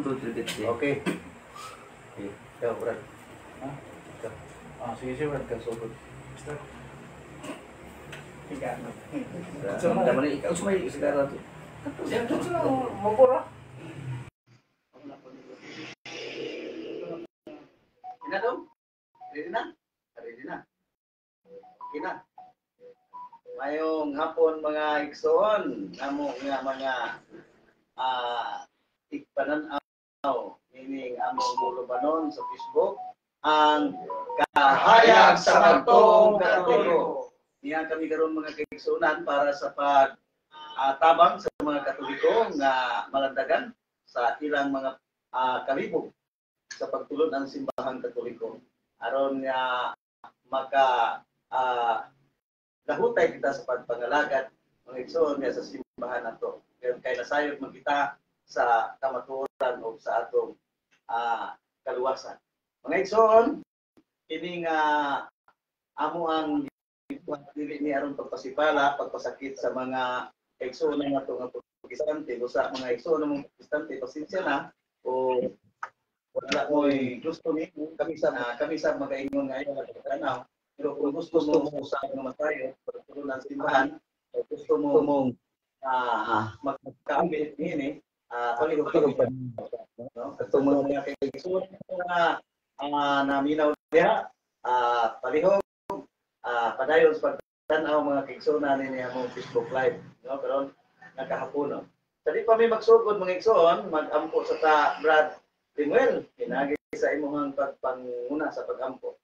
2, 3, 50. Okay. Ikaw, Brad. Ha? Ikaw. Sige, Brad, kasugod. Start. Ika, no? Daman na ikaw sumay sigara to. Yan, ito na, mabura. Ina dong? Ready na? Ready na. Okay na. Mayong hapon mga igsoon, namo nga mga tigpananaw, meaning among mulubanon sa Facebook, ang kahayag sa Bagtong Katoliko. Niya kami karon mga kaigsuonan para sa tabang sa mga Katoliko nga malandagan sa ilang mga kalibog sa pagtulod ng simbahang Katoliko. Aron nga maka lahutay kita sa pagpangalagat mga igsoon nga sa simbahan nato. Kay nasayod man kita sa kamatuoran o sa atong kaluwasan. Mga igsoon, kini nga amo ang dili ni aron pagpasipala, pagpasakit sa mga igsoon nato nga protestante, sa mga igsoon ng protestante pasensya na o wala mo'y gusto ni kami sa magaingon nga ayon tanaw. Pero kung gusto mo sa naman tayo, pagtulong ng simbahan, gusto mo magkaambit ini, palihog pa. Itong mga kaigsoon na minaw niya, palihog, padayon sa pagtanaw mga kaigsoon niya mong Facebook Live. No? Pero nakahapon. No? Sa di pa may magsugod mga kaigsoon, mag-ampo sa Brad Limuel, pinagi sa imong pagpanguna sa pag-ampo.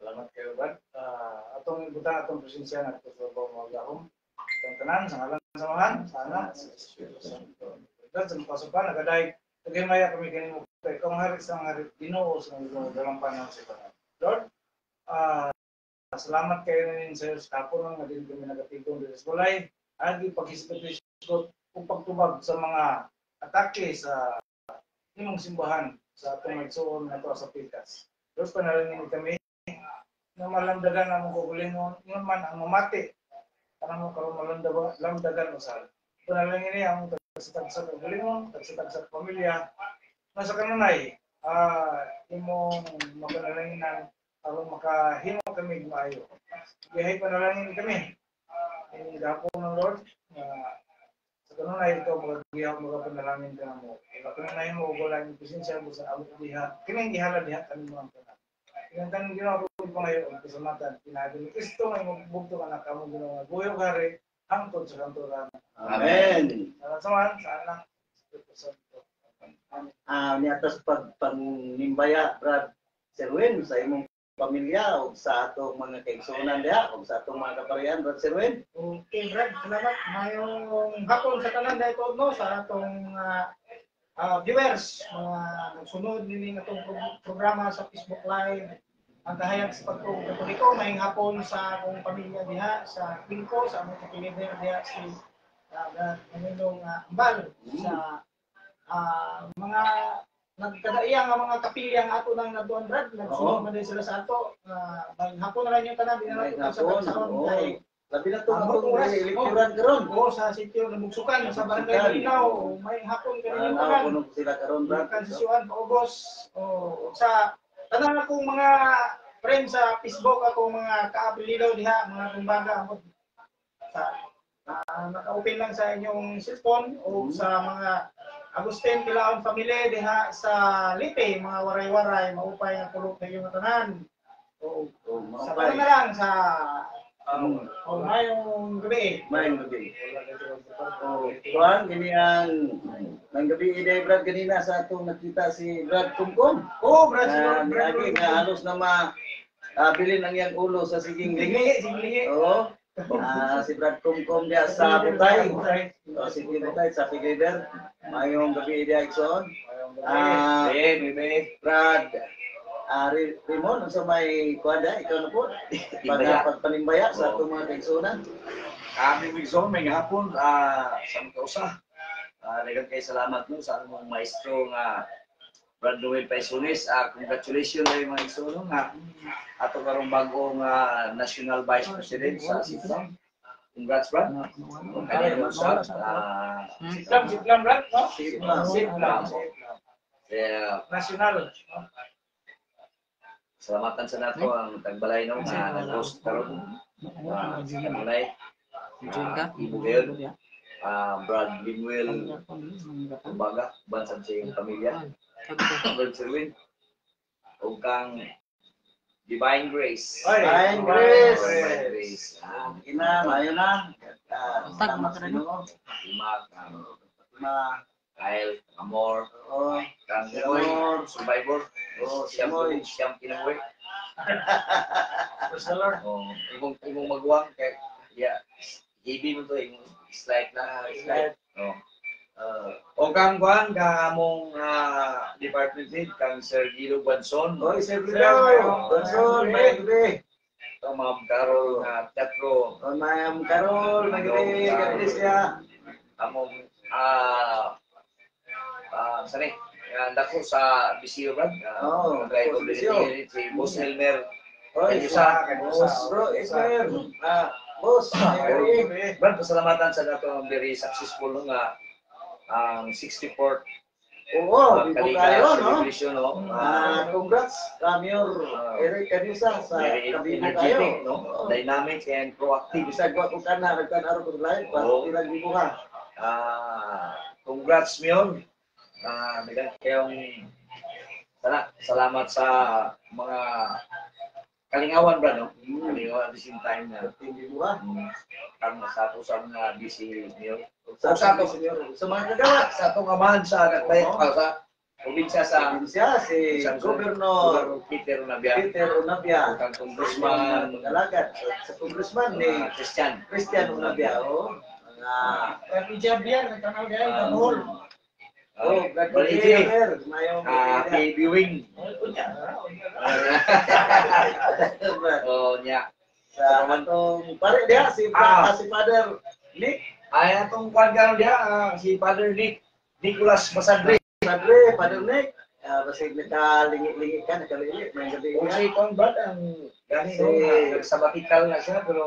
Salamat kayo, Brad. Atong ibutan atong presensya na ito sa mga gahom. Itong tanan, sa ngalan ng samahan, sana sa Espiritu Santo. Brad, sa pasukan, nagaday, nagimaya kami kanimo kay kung hari sa mga Ginoo sa dalang panahon sa tanan. Lord, salamat kayo nin sa kapon nga din kami nagatigong dito sa bulay. Agi pag-isipot kung pagtubag sa mga atake sa imong simbahan sa atong igsoon nato sa Pikas. Lord, panalangin kami na malandagan ang kukulingon, yun man ang mamati. Para mo karoon malandagan usal. Panalangin niya ang tagsitag sa kukulingon, tagsitag sa pamilya. Nasa kanunay, imong mapanalanginan aron makahimo kami maayo. Biyahe panalangin kami. Ini dapo ng Lord, sa kanunay ito, mga panalangin ka mo. Kanunay mo, wala yung presensya mo sa amot diha. Kining gihala diha kami mga panalangin. Ingatan ginawa ko pa ngayon ang kasamatan. Pinabi ni Kristo ay magbugto ka na kamo ginawa. Buyog hari, hangtod sa kanturan. Amen. Samahan sa anak. Niatas pagpanimbaya, Brad Serwin, sa imong pamilya o sa atong mga kaigsuonan diha o sa atong mga kaparian, Brad Serwin. Okay, Brad, salamat. Mayong hapon sa tanan dahil ko no, sa atong viewers, mga nagsunod nini atong programa sa Facebook Live. Ang kahayag sa Bagtong Katoliko, mayong hapon sa akong pamilya diha, sa Pinko, sa among kapilider diha si Pangulong Ambal, sa mga nagkadaiyang nga mga kapilya nga ato nang naduan, Brad, nagsunod man din sila sa ato. Mayong hapon na lang yung tanan, dinalato sa Bagsaon. Labi na ito ang elektoran karon. Oo, sa sityo Nabugsukan, sa Barangay Linaw, may hapon kanina tanan. Puno sila karon, Brad. Kansisyon, Paubos, sa tanan akong mga friends sa Facebook, akong mga kaapelido diha, mga kumbaga, naka-open lang sa inyong cellphone o sa mga Agustin Kilaon Family diha sa Lipe, mga waray-waray, maupay ang kulok na yung tanan. Sa tanan na lang sa mayong gabi. Mayong gabi. Juan, gini ang gabi ide Brad kanina sa atong nakita si Brad Kumkum. Brad. Lagi nga halos na bilin ang iyang ulo sa siging lingi. Oo. Si Brad Kumkum dia sa Butay. Si Butay sa Figuerer. Mayong gabi ide Ikson. Brad Rimon, sa may kuwada, ikaw na po. Pagpanimbaya sa itong mga kaigsunan. Kami Migson, may hapon sa Mkausa. Dagan kayo salamat no, sa among maestro nga Brad Noel Paisunis. Congratulations na yung mga igsoon nga ato karong bagong National Vice President sa Sitang. Congrats, Brad. Kung kanino sa Siplam, Brad, no? Siplam. Siplam. National. No? Salamatan sa nato ang tagbalay no nga nag-host karon. Kanunay. Ibu Gayon. Brad Linwell. Kumbaga, bansang sa iyong pamilya. Brad Sirwin. O kang Divine Grace. Divine Grace. Divine Grace. Ina, mayo na. Salamat sa Ginoo. Ma, Kyle, Amor, oh, kang Amor. Survivor. Siyang Moy. kinabuhi. Praise the Lord. Imong magwang kay heavy mo to imong slide na slide. O kang kuan ka among department head kang Sir Guido Banson. Oy, Sir Guido. Banson, may gabi. Ma'am Carol Teatro. Oh, Ma'am Carol, may gabi. Gabi siya. Among sani dako sa Bisio Brad. Kay Boss Bisio. si Boss Elmer. Oy, boss, bro, Ismael. Boss, may gabi. Brad, pasalamatan sa nato ang very successful nga ang 64th Oo, di po kayo, no? celebration, no? Congrats, Mayor Eric Canusa sa Very kabinet energetic, kayo. no? Dynamic and proactive. Bisa gwa ko kana, nagkan-aro ko live, Oo. pas ilang libo ka. Congrats, Mion. Dagan kayong salamat sa mga kalingawan, Brad, no? Kalingawan at the same time na Hindi mo ka. ang sa ato sa mga busy, Mion. Sa Sa ato, sa mga kagawad. sa atong amahan sa Nagbayad Oo. sa probinsya sa Siya, si Governor Peter Nabia, Peter Unabia. kang congressman Kalagad. Sa congressman ni Christian. Christian Unabia. Oh, Javier, nagtanaw diyan, Tanhol. Brad Baliti. Javier, mayong Kay Viewing. Oh, nya. sa atong pare dia si si Father Nick Ay atong kwan karon dia si Father Nicolas Basadre. Father Nick, basig nakalingi-lingi ka, nakalili, may gabi Kung nga. si Kwan Brad ang gani no sabbatical na siya pero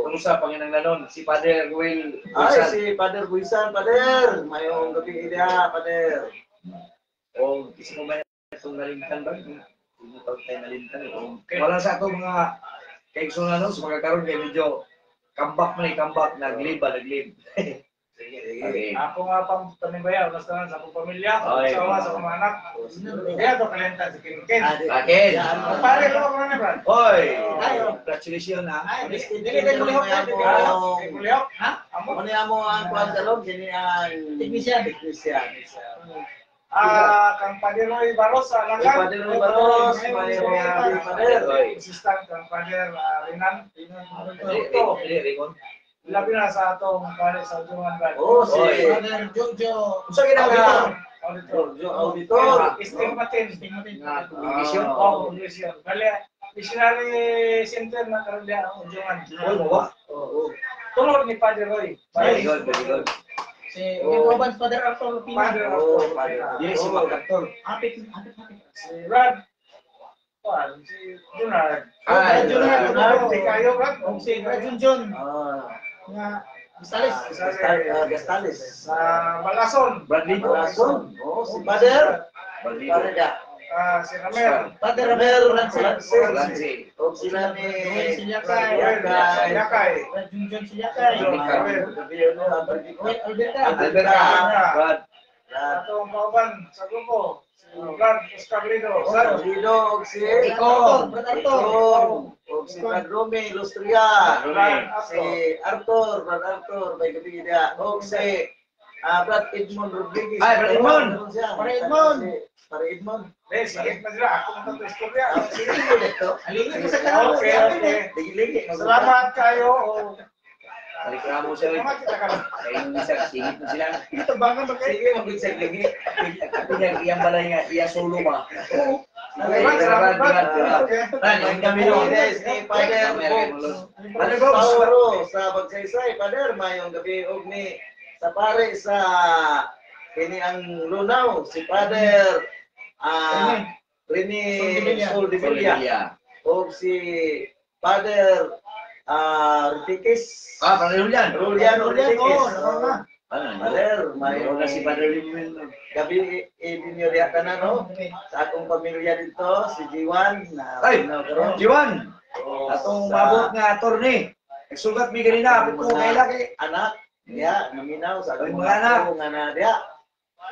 kung sa Panginanglanon si Father Ruel Ay, Wilson. si Father Buisan, Father, mayong gabi dia, Father. O kasi mo ba itong nalimtan ba? Hindi pa tayo nalimtan. Wala sa ato mga kaigsunan no, sa mga karon kay medyo comeback naglib. Okay. Ako nga pang tanibaya, basta sa akong pamilya, Ay. sa sa mga anak. Kaya to kalenta si Ken. Akin. Pare ko ako na, Brad. Hoy! Ay. Congratulations ha. Ay, dili mulihok na, dili Kuliyok, ha? Amo? Ano mo ang kuwan karon kini ang Technician. Kang Padiroy Baros sa Si Langan. Father Baros, mayong Father. Assistant kang Padir Rinan. Dili, Raymond. Labi na sa atong pare sa Juman, Brad. Oh, si Oy. Father Jojo. Unsa ginang Auditor. Auditor. Estigmatin. nga congregation? Congregation. Bali, missionary center na karon diha ang Juman. Oy, mo ba? Oo. Tulog ni Padre Roy. Very good, very good. Si Ginoban Father Arthur Pina. Padre Oh, Roy. Dili si Magdaktor. Apit. Si Rad. Si Junard. Ay, Junard. Si Kayo, Rad. O si Junjun. Nga, Vistalis. Gastales. Sa Balason. Bradley. Balason. Oh, si Father. Bradley. Pare dia. Si Ramel. Father Ramel Rancel. Lansi. O sila ni Silyakay. Yakay. Junjun Silyakay. Gabi yun, Alberta. Alberta. Brad. Atong kauban sa grupo. Si Brad Escablido. Sa Lido, o si Arthur. Brad Arthur. o si Brad Romy Lustria. Si Arthur, Brad Arthur, may gabi dia. O si Brad Edmond Rodriguez. Ay, Brad Edmond. Para Edmond. Para Edmond. Sige na sila. Ako ang tatlo istorya. Sige dito. Alingin ko sa kanal. Okay. Ligi-ligi. Salamat kayo. Reklamo siya. Salamat kita ka. Kaya yung isa, singit na sila. Ito bangan ba kayo? Sige, mag-isag ligi. At iyang balay nga, iya solo ba? Salamat. Brad, kami yun. Yes, ni Father Father Box. Pauro sa Bagsaysay, Father, mayong gabi og ni sa pare sa kini ang Lunaw, si Father Rene Sol de Villa, o si Father Ritikis. Padre Julian. Julian Oh, Ritikis. naman na. Ano? Brother, may Mayroon na si Padre Linwin. gabi ibinyo diha ka na, no? Sa akong pamilya dito, si Jiwan. Ay, karon. Jiwan. Oh, Atong sa mabot nga attorney. Nagsugat mi ganina, apit ko kay laki. anak, niya, naminaw sa akong Ay, mga anak. nga na diha.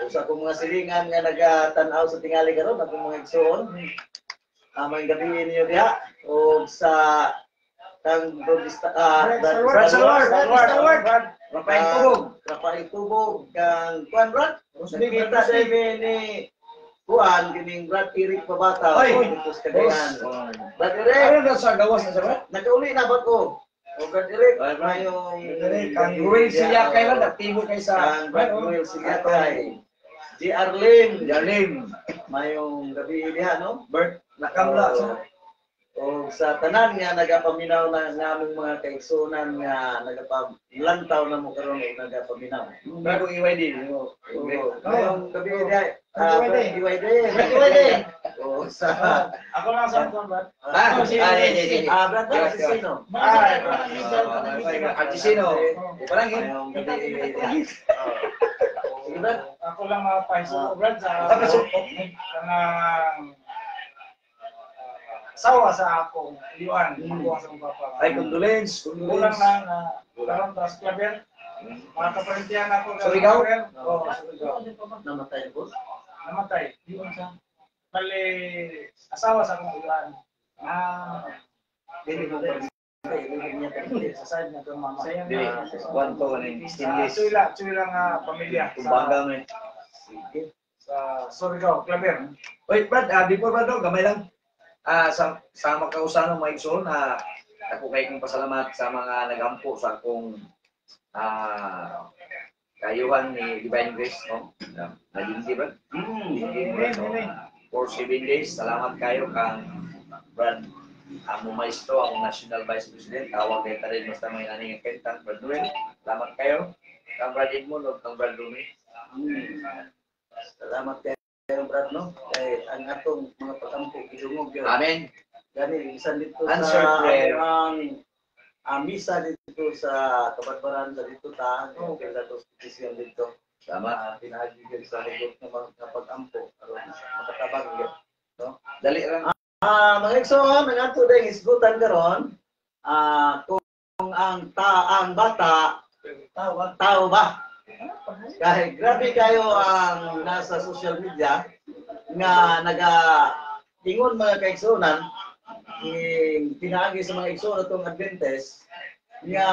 O sa akong mga silingan nga nagatanaw sa tingali karon, akong mga igsoon. May gabi niyo diha. O sa kang Brad Salward. Rafael Tubog. Rafael Tubog, kang Kuan Brad. Rosby, Nakita sa ni Kuan, kining Brad Eric Pabata. Ay, dito sa Cagayan. Oh. Brad Eric, Ano na sa gawas na sa ba? nagkauli na ba ko? O Brad Eric, Ay, Brad. mayong... Kang Ruel siya kay lang, aktibo kay sa... Kang Brad Ruel siya kay. G. Arlene, Jalim. mayong gabi diha, no? Bert. Nakamla. O sa tanan nga nagapaminaw na namong mga kaigsunan nga nagapalantaw na mo karon o nagapaminaw. Bago iway din. Mayong gabi diha. Iway Iway. O sa Ako lang sa akong Brad. Brad Sino. Artisino. Parang yun. Mayong gabi diha. Sige Brad. Ako lang mapaiso Brad sa kanang sawa sa akong iwan. Magbuwang sa mga papa. Ay, condolence. Kulang na karon tas klaber. Mga kaparintihan ako So, ikaw? Oo, Surigao. Namatay po. Namatay. Bali, asawa sa akong iwan. Dili mo ba Sa side na itong mama. Dili. One to, ano yung stainless. Chula nga pamilya Kumbaga mo eh. sa Surigao, Klaber. Wait, Brad, before Brad, gamay lang. Sa makausan ng mga igsoon na ako kay kong pasalamat sa mga nagampo sa akong kayuhan ni Divine Grace, no? Naging di ba? For 7 days, salamat kayo kang Brad ang maestro, ang National Vice President, tawag kayo rin basta may naning kentang Brad Noel. Salamat kayo. Kang Brad Edmond o kang Brad Rumi. Salamat kayo Brad, no? Kay ang atong mga patampo idungog yun. Amen. Gani isa dito Answered sa prayer. ang misa dito sa Kabadbaran sa dito ta, yung datos petition dito. Tama. Pinahagigil sa hugot ng mga patampo aron makatabang yun, no? Dali lang. Mga igsoon, ang ato ding isgutan karon, kung ang bata tao ba? Kahit grabe kayo ang nasa social media nga ingon mga kaigsunan, pinaagi sa mga igsoon atong Adventist nga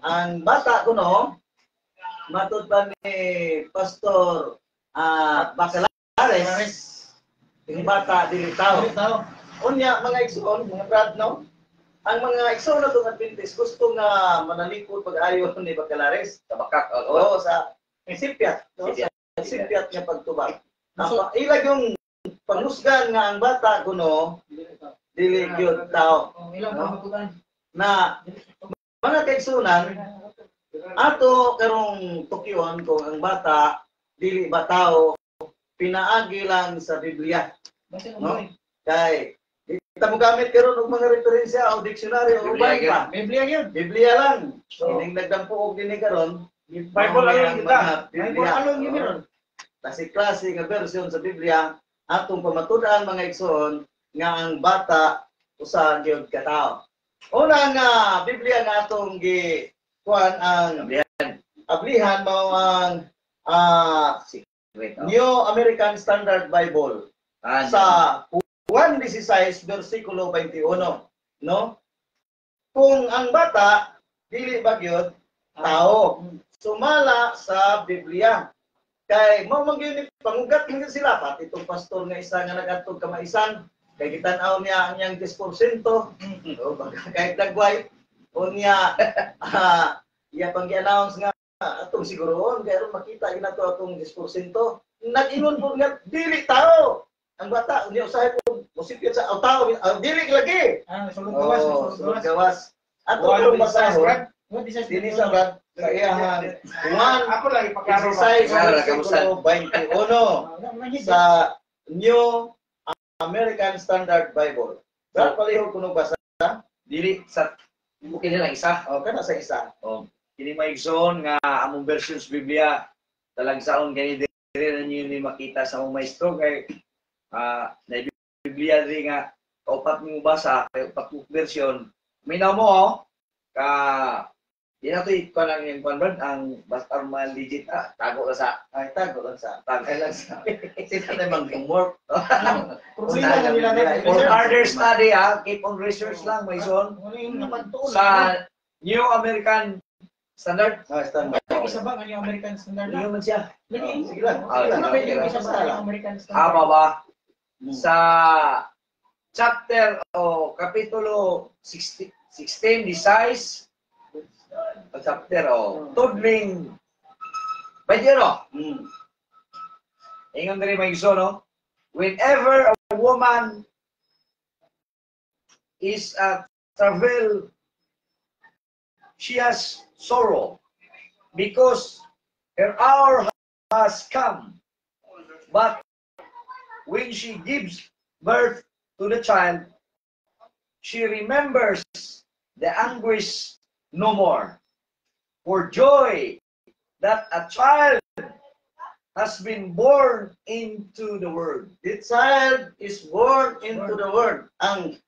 ang bata kuno matud pa ni Pastor Bacalares, yung bata dili tao. Unya mga igsoon, mga brad, no? Ang mga igsoon atong Adventist gusto nga manalikod pag-ayo ni Bacalares. Tabakak. Oo, sa sipyat, no? Sa sipyat nga pagtubag. Ilag yung panghusgan nga ang bata kuno dili gyud tao. Na mga kaigsunan ato karong tukyon kung ang bata dili ba tao, pinaagi lang sa Biblia, no? Kay kita mo gamit karon og mga referensya o dictionary o uban pa. Biblia lang. So, ining nagdampo og dinhi karon, Bible alone kita. Bible alone yun. Klase nga version sa Biblia atong pamatud-an mga igsoon nga ang bata usa gyud ka tao. Una nga Biblia nga atong kuan ang ablihan mao ang New American Standard Bible sa Juan 16 versikulo 21, no? Kung ang bata dili ba gyud tao, sumala sa Biblia. Kay mao man gyud pangugat man sila pati itong pastor nga isa nga nagadtog kamaisan kay gitan-aw niya ang iyang 10%. So kahit nagway unya iya pang gi-announce nga atong siguroon kay aron makita ginato atong 10%. Nag-ingon po nga dili tao. Ang bata unya usahay po mosipit sa tao dili lagi. Sulod gawas. Ato ang basahon. Dini sa brad sa iyahan Juan Ako lang ipagkaro. 16 21 sa New American Standard Bible. Brad palihog kuno basa Dili sa Okay na lang isa. O, kana sa isa. O, kini maigsoon nga among version sa Biblia talagsaon kani dire na niyo ni makita sa among maestro kay na Biblia diri nga kaupat mo basa kay upat mo version. Minaw mo ka di na to ikaw lang yung convert ang basta man legit tago na sa Ay, tago lang sa. tagay lang sa Sila na mang homework. Problema na nila na. for further study keep on research lang maigsoon Ano yung napagtuon? sa New American Standard. Standard. Isa ba ang yung American Standard na? Hindi man siya. Sige lang. Ano ba yung isa ba ang American Standard? Ama ba? Sa chapter o kapitulo 16 the size chapter o tudling Bayero. Ingon diri may iso no. Whenever a woman is at travail, she has sorrow because her hour has come. But when she gives birth to the child, she remembers the anguish no more. For joy that a child has been born into the world. The child is born into the world. Ang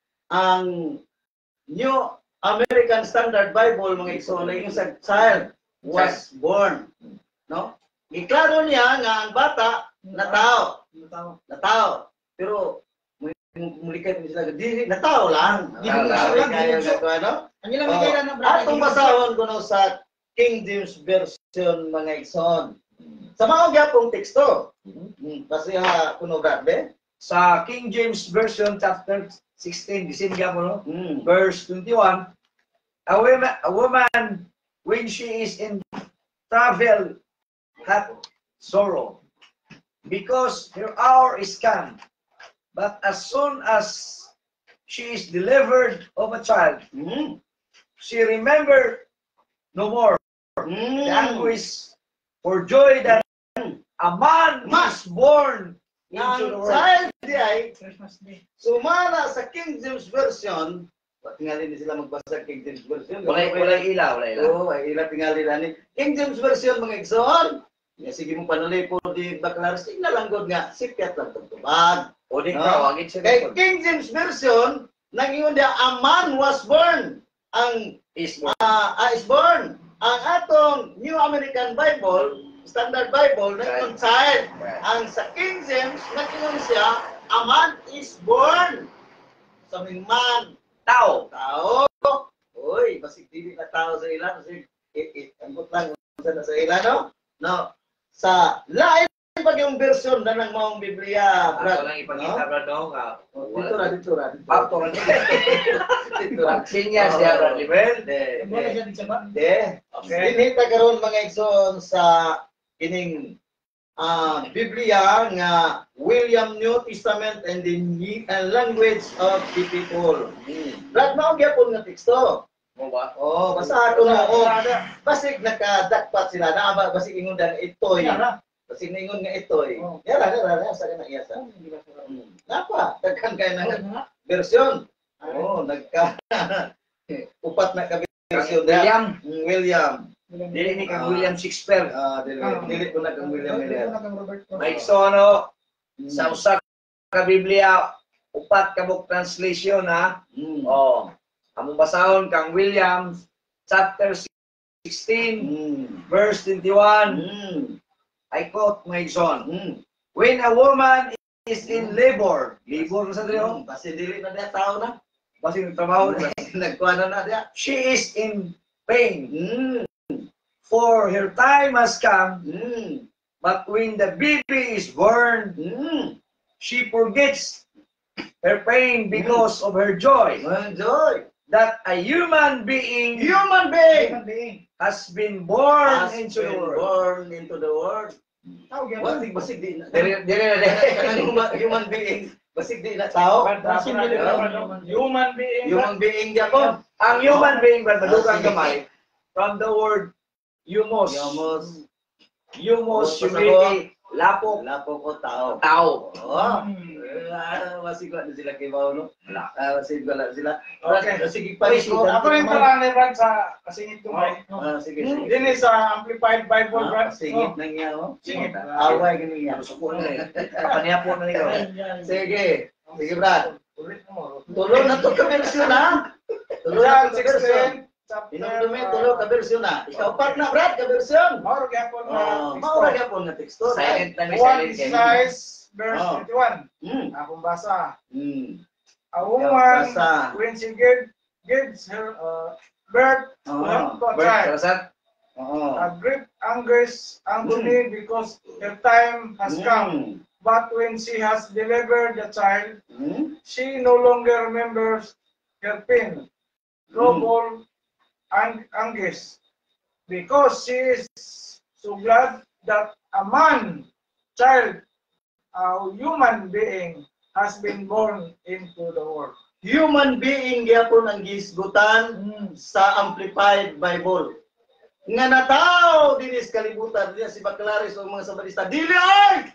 New American Standard Bible, mga igsoon, yung sa child was born. No? Iklaro niya nga ang bata na tao. Na tao. Pero mulikat mo sila, di na tao lang. Di mo lang, Kaya gagawa, no? Ang ilang may kailan na Atong basahon ko no sa King James Version, mga igsoon. Sa mga gyapong teksto. Kasi kuno grabe. Sa King James Version chapter 16, disin mo no? Verse 21, a woman when she is in travel hath sorrow because her hour is come. But as soon as she is delivered of a child, she remembered no more the anguish for joy that a man is born into the Ang world. child di ay Christmas Day. sumala sa King James Version. Tingali ni sila magbasa King James Version. Wala ila. Oo, ila tingali na ni. King James Version, mga igsoon. Ya, sige mo panulay po di baklaras. Tingnan lang god nga, sikat lang tugtubag. O di No? ka, wagin siya Kay record. King James Version, nangingon dia, a man was born. Ang Is born. is born. Ang atong New American Bible, Standard Bible, nangingon child. Ang sa King James, nangingon siya, a man is born. Sa man, Tao. tao. Uy, basig dili na tao sa ilan. Basig, ambot lang sa ilan, no? No. Sa lain pag yung version na ng maong Biblia, Ako Brad. lang ipakita, Brad, no? Dito ra. Factor niya. Dito ra. Vaccine niya siya, Brad, level. Wala siya din sa ba? Okay. Dinhita karon mga igsoon sa kining Biblia nga William New Testament and the language of the people. Brad, mao gyapon nga teksto. Mo ba? Oh, basta ako na. Oh, basig nakadakpat sila na basig ingon dan itoy. Basig ningon nga itoy. Yara sa kana iyasa. Napa, daghan kay na version. Oh, nagka upat na ka version William. William. Dili ni kang William Shakespeare. Dili ko na kang William Miller. Mike Sono, sa usa ka Biblia, upat ka book translation ha. Oh, among basahon kang William chapter 16 verse 21. I quote my son. When a woman is in labor sa diri Basi dili na dia tao na. basi trabaho Nagkuha na dia. she is in pain. For her time has come, but when the baby is born, she forgets her pain because of her joy. Joy. That a human being Human being has been born has into the been world. born into the world. Basig basig di na. Human being basig di na tao. Human being. Human being gyapon. Ang human being, madugang gamay, from the word humos, humility, lapok, Lapo ko tao. tao. Oh. Masigla na sila kay Paulo. Wala. Masigla na sila. Okay. Sige, So, Ako rin pala ni Brad sa kasingit ko may. Sige. Din sa Amplified Bible, Brad. Singit na niya, oh. Singit. Away ka niya. Gusto ko na eh. Kapaniapo na niyo. Sige. Sige, Brad. Ulit mo. Tulo na to ka version, ha? Tulo na John to ka version. 16, chapter. Inumdumi, tulo ka version, ha? Ikaw part na, Brad, ka version. Mauro gyapon na. Maura gyapon nga teksto. Silent na ni One silent kayo. size verse Oh. 21. Akong basa. A woman basa. when she gives her birth to a Bert, child, karasan? Oo. a great anguish agony because her time has come. But when she has delivered the child, she no longer remembers her pain, trouble, and anguish, because she is so glad that a child, a human being, has been born into the world. Human being gyapon ang gisgutan sa Amplified Bible. Nga nataw dinis kalibutan diya si Baclaris o mga sabarista. Dili ay!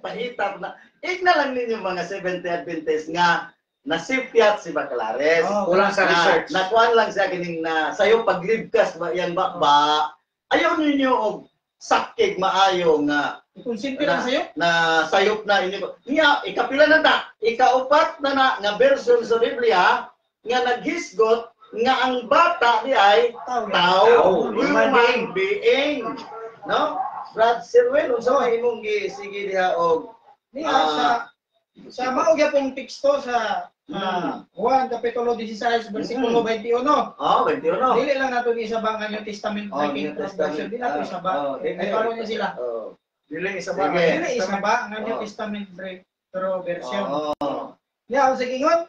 Pahitap na. Igna lang ninyo mga 70 Adventist nga nasipyat si Baclaris. Kulang sa research. Nakuan lang siya kining na sayo paglibkas ba yan ba? Ayaw ninyo og sakig maayo nga Konsente lang sa'yo? na sayop na inyo. Nga, ikapila na ta. Ikaupat na nga version sa Biblia nga naghisgot nga ang bata di ay tao, human being. No? Brad Sirwin, unsa may imong sige diha og Niya sa mauga pong teksto sa Juan Kapitulo 16 versikulo 21. 21. Dili lang nato isabang ang New Testament New Testament. Testament. Di nato isabang. Follow niya sila. Dili isa Sige. ba? Dili isabang ang New Testament breakthrough version. Oh. Niya sa ingon,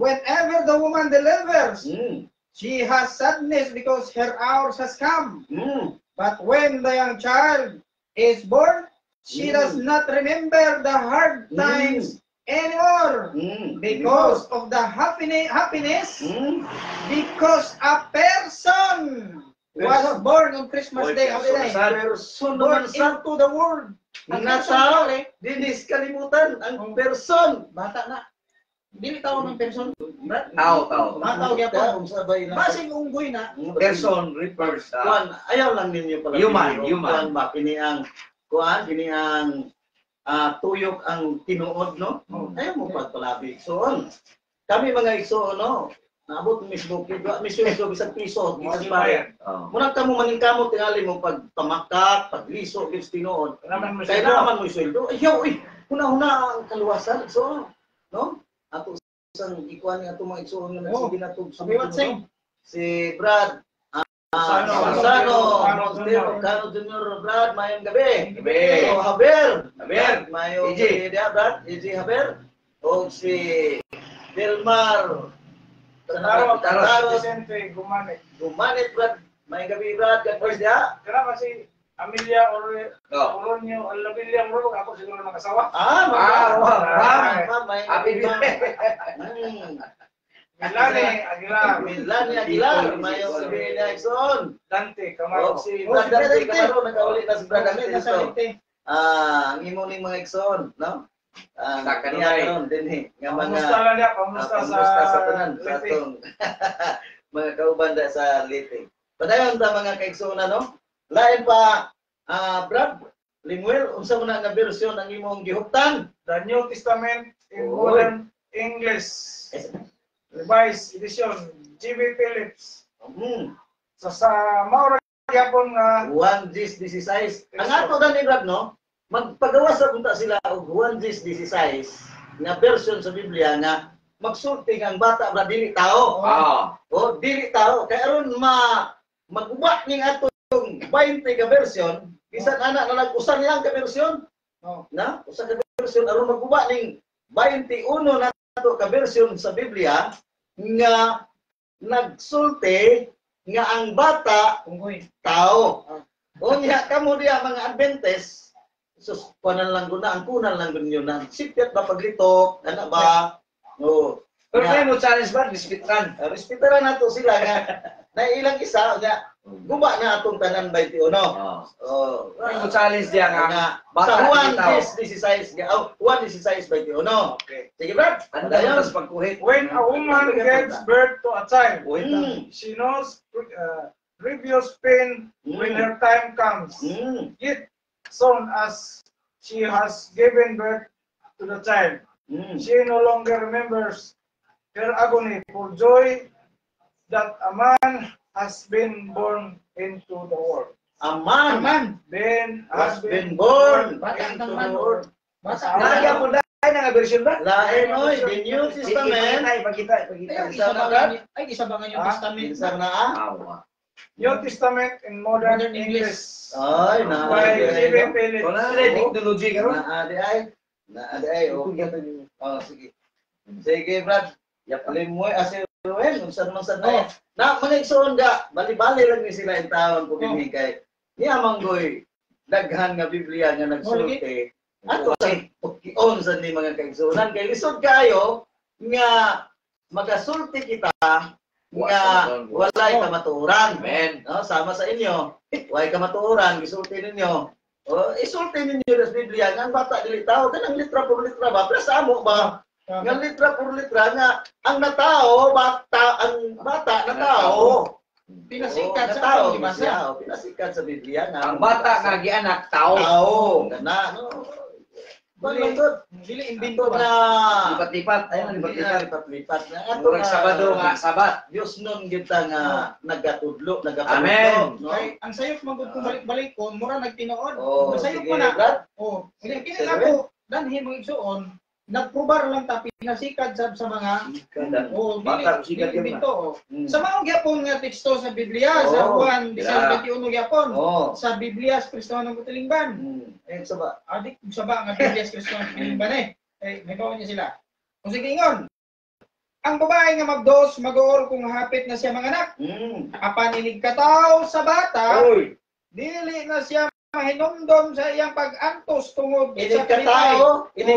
whenever the woman delivers, Mm. she has sadness because her hour has come. Mm. But when the young child is born, she does not remember the hard times anymore. Because of the happiness, because a person was born on Christmas Day. How did I? Person Born naman sa into the world. Ang nga person tao, pala, dinis kalimutan ang person. bata na. Dili tao ng person. Tao. Tao gyapon. Sabay na. Basing unggoy na. Person refers sa Kuan, ayaw lang ninyo pala. Human. Kuan ba kini ang tuyok ang tinuod, no? Ayaw mo pagpalabi. So, kami mga igsoon, no? Naabot mismo bisag piso, bisag bayad. Muna ka mo maningkamot tingali mo pagpamakak, pagliso, gis tinuod. Kaya naman mo sweldo. Ayaw, huna ang kaluwasan. So, no? Ato isang ikuan nga itong mga igsoon nga nagsige na itong si Brad Sano, Cano Junior, Brad, mayong gabi. O Haber, mayong gabi dia, Brad, EJ Haber. O si Delmar, Taro, Vicente, Gumanit. Gumanit, Brad, mayong gabi, Brad, God bless dia. Kenapa si Amelia Oronio Alabilia Murug, ako siguro nakasawa. Happy Milani Aguilar, mayong gabi dia, Exxon. Dante O Camaro. si Brad Dante Camaro, nagkaulit na si Brad Dante Dili na sa dito. lite. Ang imo ning mga Exxon, no? Sa kanunay. Niya karon dinhi nga Pamusta mga lang niya, pamusta sa tanan sa Leyte. atong mga kauban da sa Leyte. Padayon ta mga kaigsoon no? Lain pa Brad Limuel, unsa man nga bersyon ang imong gihuptan? The New Testament in Oy. Modern English. Revised edition, G.B. Phillips. Sa Maura Yapon nga 1 Gis 16. Ang ato ni Brad no, magpagawa sa punta sila og 1 Gis 16 nga version sa Biblia nga magsulti ang bata Brad dili tao. O dili tao kay aron maguba ning atong 20 ka version, bisan anak na nag-usan lang ka version. Na, usa ka version aron maguba ning 21 na nato ka version sa Biblia nga nagsulti nga ang bata Unggoy. tao. Unya kamo diya mga Adventist, sus kunan lang guna ang kunan lang gunyo na sipyat ba paglitok ana ba? Pero kayo mo challenge ba? Respectan. Respetaran nato sila nga na ilang isa nga guba na atong tanan 21. Oh. Ay mo challenge dia nga Sa bata 1 is 16 nga 1 is 16 21. Okay. Sige, Brad. Ano Dayon. tas pagkuhit. When a woman gives birth to a child, Mm. she knows grievous pain when her time comes. Yet, soon as she has given birth to the child, she no longer remembers her agony for joy that a man has been born into the world. A man Aman. Ben has been born Bata into ng the man. world. Bata. Nagya mo dai nga version ba? Lain oy, the New Testament. Ipakita. Ay, isabangan yung Ah? testament. Isa na ah. Awa. New Testament in modern Modern English. Ay, na. By Stephen Phillips. Kung na technology karon. Naadi ay. Naadi ay. Okay. Oh, sige. Sige, Brad. Limoy asiruin unsa man sad na. Na manigsoon ga, bali-bali lang ni sila in tawon ko dinhi kay. Niya manggoy daghan nga Biblia nga nagsulti. Ato sa pagkion sa ni mga kaigsunan kay lisod kayo nga magasulti kita nga walay kamatuoran. Amen. No, sama sa inyo. Walay kamatuoran, gisulti ninyo. O isulti ninyo sa Biblia nga ang bata dili tao kanang litra por litra ba? Pero sa amo ba? Nga litra por litra nga ang natao ang bata na tao. Pinasikat sa tao, atong gibasa. pinasikat sa Biblia nga Ang bata nga gianak tao. tao. Kana no. Balungod. Dili Ito imbento ba? na Lipat-lipat. ayun lipat-lipat na ato Murag Sabado nga sabat. Dios nun kita nga nagatudlo, Amen. no? Kay ang sayop magud kung balik-balik kon mura nagtinuod. Oh, Ang sayop sige, mo na. Brad. Oh, kini Sige, ako danhin mo igsuon. Nagprobar lang ta pinasikat sa mga oh Bata, dili sikat yun na. imbento. Mm. Sa mga gyapon nga teksto sa Biblia sa Oh, Juan yeah. 21 gyapon. Oh. Sa Biblia sa Kristohanong Katilingban. Eh, sa ba? Adik sa ba nga Biblia sa Kristohanong Katilingban eh may bawa niya sila. Kung sige ingon. Ang babae nga magdos mag-oor kung hapit na siya manganak. Apan inig kataw sa bata, Oy. dili na siya mahinumdom sa iyang pag-antos tungod Inig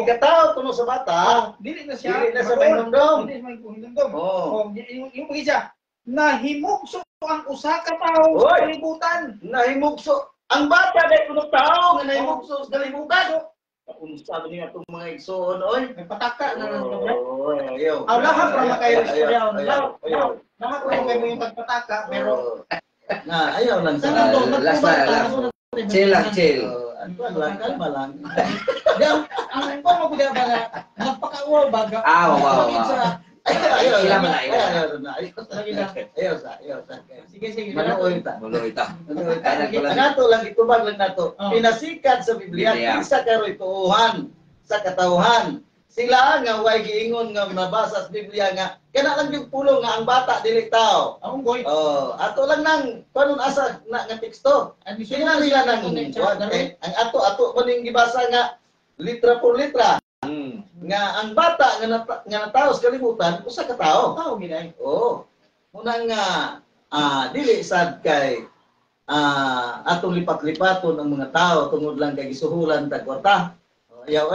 katao tuno sa bata. Dili na siya Dili na sa mahinumdom. Dili na mahinumdom. Oh. Yung pagi siya, nahimugso ang usa ka tawo Oy! sa kalibutan. Nahimugso. Ang bata dahil kuno tao nga nahimugso sa kalibutan. Kung sabi niya itong mga igsoon, oy. May pataka na lang ito. Oh, ayaw. Aw lahat ra makayo istorya. Ayaw. Lahat ra makayo yung pagpataka pero Na, ayaw lang sa sana to last na. Chill lang, chill. Ano lang, kalma lang. ang ko mo kuda ba nga nagpakauwa ba ga. Wow. Ayaw Sila lang. man ayaw. Ayaw sa. Sige. Manuoy ta. Muloy ta. Nato lang itubag lang nato. Oh. Pinasikat sa Biblia Biblia. isa karoy tuuhan sa katawhan. Sila nga way giingon nga nabasa sa Biblia nga kana lang yung pulong nga ang bata dili tao. Ang goy. Oh, ato lang nang panon asa na nga teksto. Sila nila nang ang ato maning gibasa nga litra por litra nga ang bata nga nataos kalibutan usa ka tao. Tao giday. Oh. Muna nga dili sad kay atong lipat-lipaton ang mga tao tungod lang kay gisuhulan tag kwarta. Ayaw.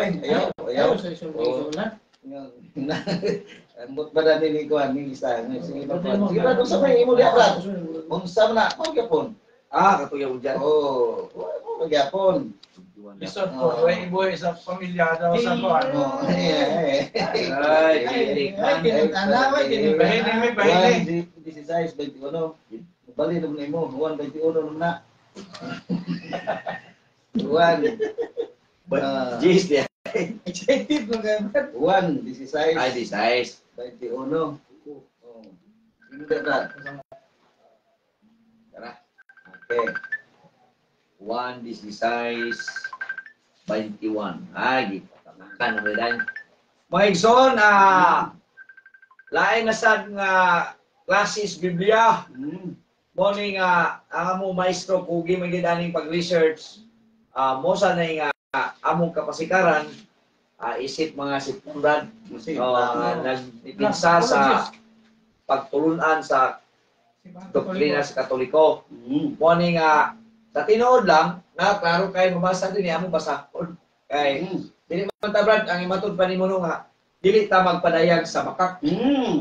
Ayaw sa isulat. Ambot ba na ni kuan ni isa sige ba sa may imo diha Brad. Unsa man na magyapon. Katuyaw dyan. Oh, magyapon. Lisod po, way iboy sa pamilya daw sa ko ano. Ay, Bahini, may bahini. 16, 21. Bali naman mo, 1, 21 na. 1. Jeez, dia. Excited mo kayo. 1, 16. Ay, di size. 21. Oh. Hindi ka. Tara. Okay. 1, this is size 21. Ay, di pa na dan. Mga igsoon, lain na sad nga klases Biblia. Morning ang among maestro kugi magid aning pag-research. Mo sa nay nga among kapasikaran isip mga sitbrad nagpinsa sa pagtulunan sa doktrina sa Katoliko. Morning sa tinuod lang na klaro kay mabasa din among basahon. Kay dili man ta brad ang imatod pa nimo nga dili ta magpadayag sa makak,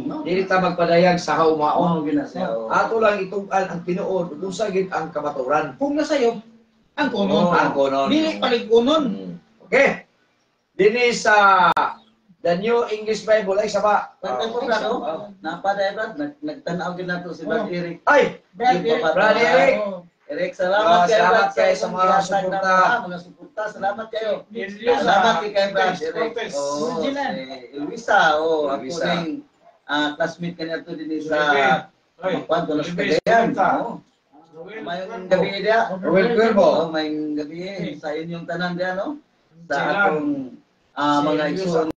No. dili ta magpadayag sa haumaon. Oo, ginasya. Ato lang itugan ang tinuod kung sa gid ang kamaturan. Kung nasayop, ang kunon. Ang kunon. Dili palig kunon. Okay. Dini sa The New English Bible ay saba. Pagka po brad, napaday brad, nagtanaw gid nato si Brad Eric. Ay, Brad Eric. Brad Eric. Eric, salamat kayo Salamat Brad, kayo sa sa mga inyong suporta. mga suporta. Salamat kayo. Elias, Salamat kay Brad Cortez, Eric. Cortez. Oh, Original. si Luisa, ako Luisa. ning classmate kanya to din sa Ay, Kwanto na sa Luis, Cagayan. Luisa. Oh. Mayong gabi dia. Ruel Cuervo. Oh, mayong gabi sa inyong tanan dia no. Sa Sila. atong mga igsoon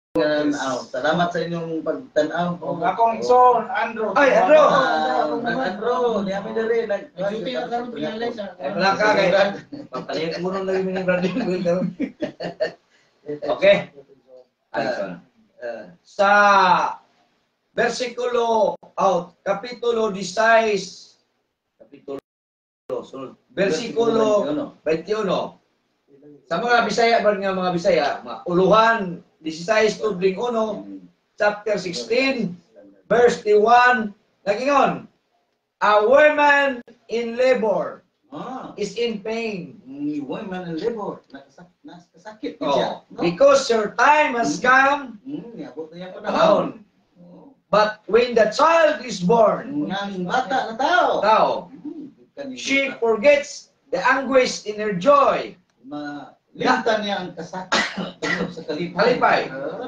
salamat sa inyong pagtanaw. O, akong son, Andrew. Ay, Andrew! Andrew, di kami diri Duty na karon pinalay sa. Ay, wala ka kay Brad. Papalitan mo nung lagi ni Brad Will karon. Okay. Sa versikulo kapitulo 16 versikulo 21 sa mga Bisaya ba nga mga Bisaya uluhan 16 tudling 1 chapter 16 verse 1 nagingon a woman in labor is in pain woman in labor, nakasakit siya. because your time has come Abot na yan panahon. down. But when the child is born, Ang bata na tao. now she forgets the anguish in her joy. Limtan niya ang kasakit sa kalipay. Kalipay.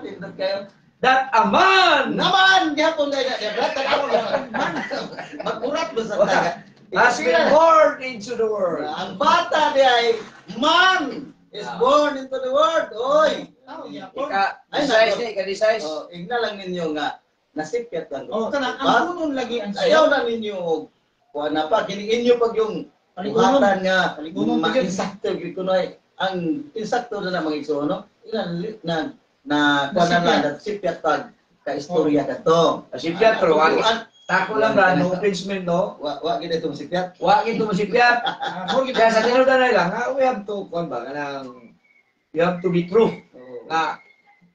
Dito kayo. That a man Naman! Gapon na niya. Bratan ako lang. Magkurat ba sa taga? has been born into the world. Ang bata niya ay man is born into the world. Oy! Ika-decisive. Igna lang ninyo nga nasipyat lang. Oh, kana ang kunon lagi ang Ayaw na ninyo kuha na pa. Kiniin nyo pag yung Paligunon. buhatan nga Paligunon pa yun. insakto. Ang insakto na mga igso, no? Ilan na kuha na lang at sipyat pag ka-istorya ka to. Sipyat, pero tako lang ba, no offense no? Wa gina itong sipyat. Wag ito masipyat. Kaya sa tinudan na lang, we have to, you have to be true. Na,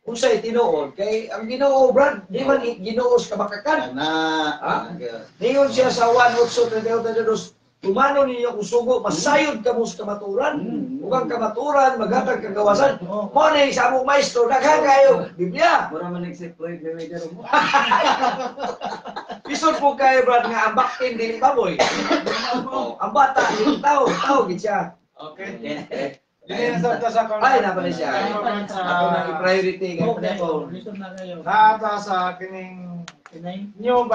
kung sa'y tinuod, kay ang Ginoo, Brad, di man Ginoo sa kabakakan. Ningon siya sa 1:8:32, tumano ninyo kung sugo, masayod ka mo sa kamaturan. Kung ang kamaturan, maghatag kagawasan. Mo na sa among maestro, daghang kayo, Biblia. Mura man nag-exploit na may garo mo. Isod po kayo, Brad, nga ang baktin dili baboy. Ang bata, dili tao gid siya. Okay. Dili na sa Ay, napala siya. Ako Ako na i-priority kay Okay. Panginoon. Listen na kayo. Naata sa kining Kinay. New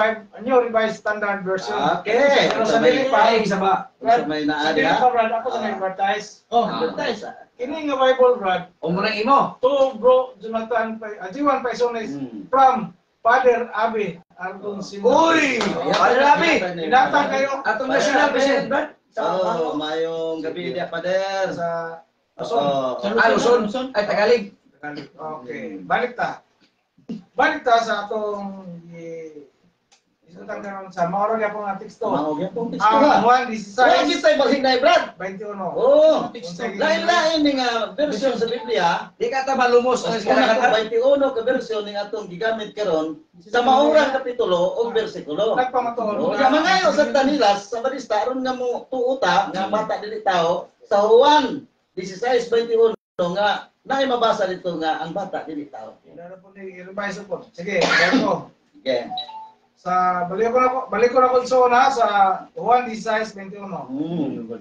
Revised Standard Version. Okay. Pero sa dili pa, Ay, isa ba? Sa may sa naadi dili ha. pa, Brad, ako sa nag-advertise. Oh, Ah. advertise. Kini nga Bible, Brad, O mo nang imo. to bro Jonathan Jiwan Paisones from Father Abe Argon Simo. Uy! Palabi! Inatang kayo Atong national president, Brad. Oh, mayong gabi dia pader. sa Luzon. Oo. Ay, Luzon. Ay, Tagalog. Okay, balik ta. Balik ta sa atong isutang karon sa maoro gyapon nga teksto. Mao gyapon teksto Ang ha. Juan Wala 16 kita balhin na Brad. 21. Oh, Unsay lain-lain ning version sa Biblia. Di ka ta malumos Mas sa una kadagatan. 21 ka version ning atong gigamit karon sa maurang kapitulo o bersikulo. nagpamatuod Oh, ya mangayo sa tanilas sa balista aron nga mo tuuta nga bata dili tao sa Juan 16:21 nga naay mabasa dito nga ang bata dili tao. Ano po ni i-revise po. Sige, ganito. Okay. Sa balik ko na konso na sa Juan 16:21.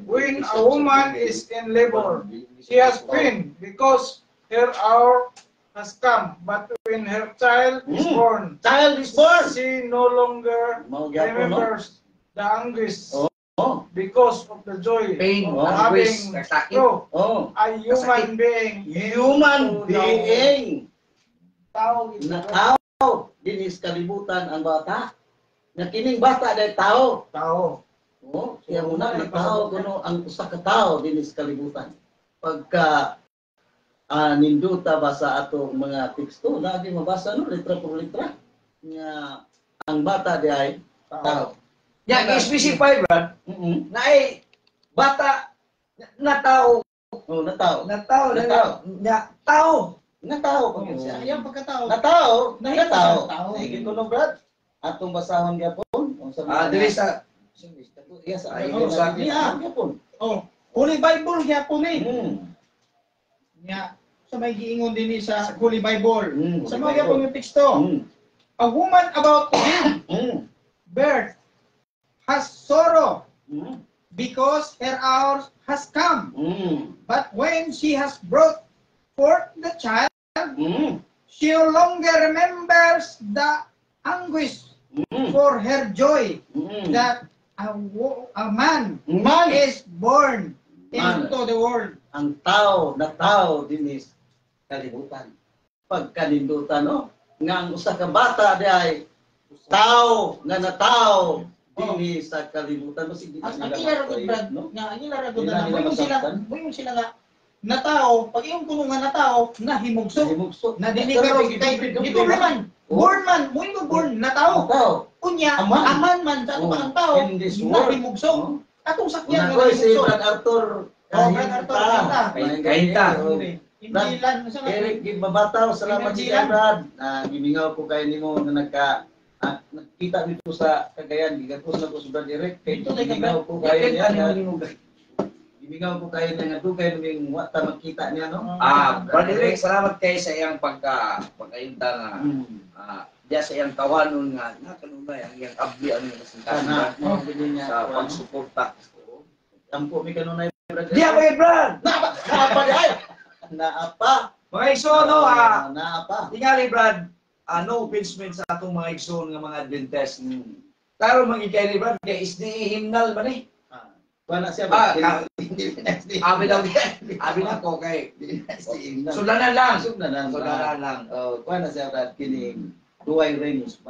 When a woman is in labor, she has pain because her hour has come. But when her child is born, Child is born. she no longer Mao gyapon no. remembers the anguish Oh. because of the joy Pain, of anguish, having sakit. Oh. a human being. Human being. Tao Na tao dinis kalibutan ang bata. Na kining bata dahil tao. Tao. Oh, kaya muna na tao kuno ang usa ka tao dinis kalibutan. Pagka ninduta ba sa ato mga teksto, lagi mabasa no letra por letra nga ang bata diay tao. Ya, i-specify, Brad, na ay bata na tao, Oh, na tao. na tao, Na na tao. Natao pa gyud siya. Sayang pagkatao. Natao, Nahimo natao. siya tao. Sige ko no Brad. Atong basahon gyapon. Unsa Dili sa Yes, Ay, sa niya. gyapon. Oh, Holy Bible gyapon eh. Nya sa may giingon din sa Holy Bible. Sa mga gyapon yung teksto. A woman about to give birth has sorrow because her hour has come. But when she has brought forth the child, she no longer remembers the anguish for her joy that a man is born into the world. Ang tao na tao dinis kalibutan. Pagkalindutan no nga ang usa ka bata di ay tao nga natao dinhi sa kalibutan mo sige Ang ilara gud Brad, nga ang ilara gud na mo sila nga natao, pag yung kuno nga natao nahimugso. Na dili karon kay dito naman. Born man, mo yung born natao. Unya aman man sa atong tao nahimugso. Atong sakyan nga si nahimugso. Brad Arthur Kainta. Hindi lang sa Eric Gibabataw, salamat sa Brad. Gimingaw ko kayo nimo na nakita dito sa Cagayan, gigatos na ko sa Brad Eric. Gimingaw ko kayo niya. Gimingaw ko kayo niya nga dugay ning wa ta makita niya no. Brother Rick, salamat kayo sa iyang pagkainta nga. Diya sa iyang kawanon nga nakanunay ang iyang abli ano nga sintahan sa pagsuporta. Ampo mi kanunay Brad. Diya ba Brad? Naapa di ay. Naapa. Mga igsoon no naapa. Tingali Brad, no offense sa atong mga igsoon nga mga Adventist. Pero magigay ni Brad kay isdi himnal man eh. Wala siya Abi na ko kay sulanan lang. Sulanan lang. Kuha na siya Brad kining Duay Reims.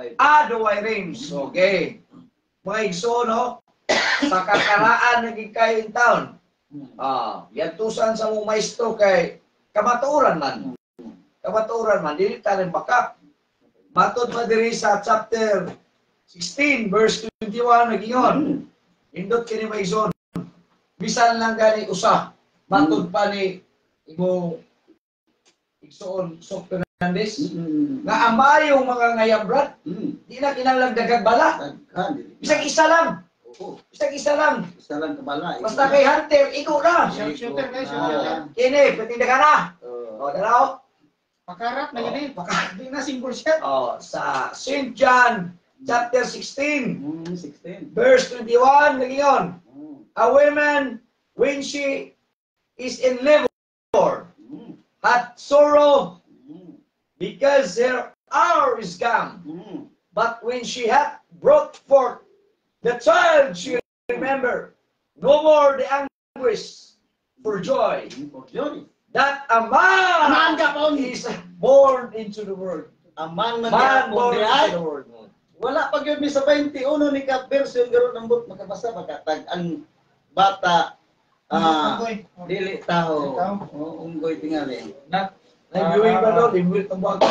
Duay Reims. Okay. Mga igsoon no, sa kakaraan naging kayo in town. Yantusan sa mong maestro kay kamaturan man. Kamaturan man, dili tanin bakap. Matod pa diri sa chapter 16, verse 21, nagingon. Indot kini maigsoon. Bisan lang gani usa. Matod pa ni imo igsoon Sok Fernandez. Nga amayong mga ngayang Brad, di na kinahanglan daghang bala. Bisag isa lang. Bisag isa lang. Isa lang kabala. Basta kay Hunter, ikaw na. shooter guys, shooter. Kini, patinda ka na. Dalaw. Pakarat na gani, di na single shot. Sa St. John, chapter 16, 16. verse 21, nagingon. A woman, when she is in labor, had sorrow because her hour is come. But when she had brought forth the child, she remembered no more the anguish for joy that a man is born into the world. A man Born into the world. Wala pag yun sa 21 ni ka verse garo nambot makabasa makatag ang bata dili taho unggoy tingali. Nag-viewing ba daw? Limwit ang bago.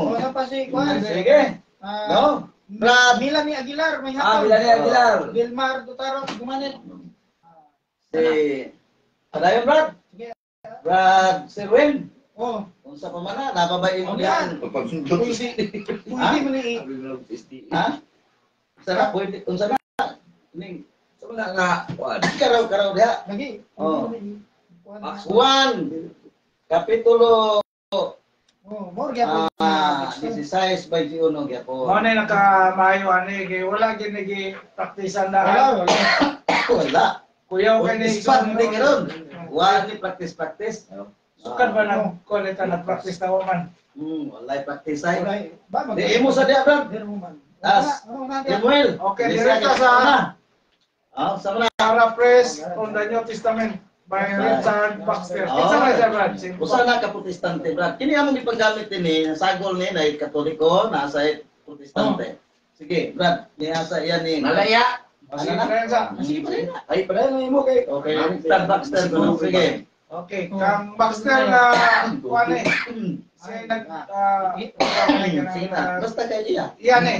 Wala pa si Juan. Sige. No? Milani Aguilar, may hapon. Milani Aguilar. Vilmar Dutaro, gumanit. Si Adayon Brad. Brad Sirwin. Unsa pa man na nababay mo yan. Pwede mo ni Ha? Sarap pwede unsa na ning Sumala nga. karaw diha. lagi. Acts 1 kapitulo More gyapon. 16 by 21 gyapon. Mo na nakamayo ani kay wala gid nagi praktisan na. Wala. Kuyaw kay ni Ispan ni karon. Wala ni practice. Sukan ba nang koleta na practice na man. Wala practice ay. Ba mag Di mo sa diha Brad. As Samuel. Okay, diretso sa sa mga paraphrase on the New Testament by Richard Baxter. Isa man siya, Brad. usa na ka protestante Brad. Kini among gipagamit dinhi sagol ni na katoliko na sa protestante. Sige, Brad, niya sa iyan ni Malaya. Sige, Prensa. Sige pa rin. Ay, pala na mo kay. Okay, Richard Baxter ko sige. Okay, kang Baxter na kuan eh. Say nag Sige na. Basta kay iya. Iyan eh.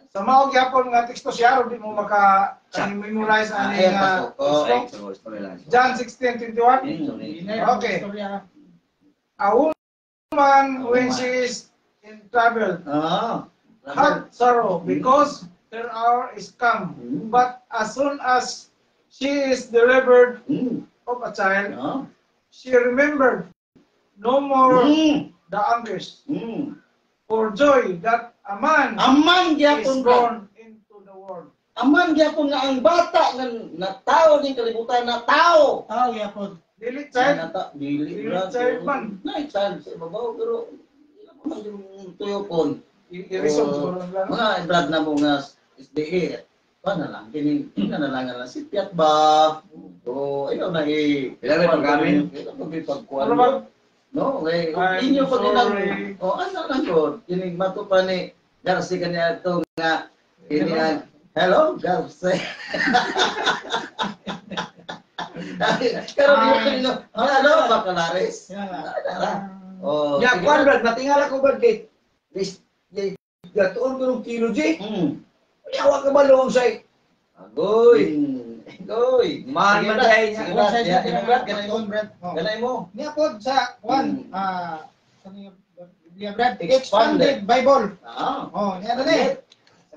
Sa mao gyapon nga teksto siya di mo memorize ani nga teksto. John 16:21. Okay. A woman when she is in trouble, had sorrow because her hour is come. But as soon as she is delivered of a child, she remembered no more the anguish for joy that a man Aman is gyapon ka. born into the world. Aman gyapon nga ang bata na tao din kalibutan na tao. Yapon. Dili child. Dili Dili child man. Na child sa ibabaw pero tuyokon. I-resolve siguro lang. Mga brad na mo nga SDA. Paano lang kini na lang lang si Piat ba. O ayaw na Ilan may pagkamin? Ilan may pagkuan. Ano ba? No, I'm inyo pag sorry. ano lang ko, kining mato pa ni Garci kaniya ito nga, ini ang, hello, Garci. Karon mo kanino, hello, Bacalares. Oh, Ya, kuan brad, natingala ko brad kay gatuon ko ng kilo J. Yawa ka ba loob say? Agoy. Goy. Man man day Sige, niya. Brad. Ino Brad, ganay mo. Niya po sa Juan, Biblia Brad, Expanded. Expanded Bible. Ah. Oh, niya na sa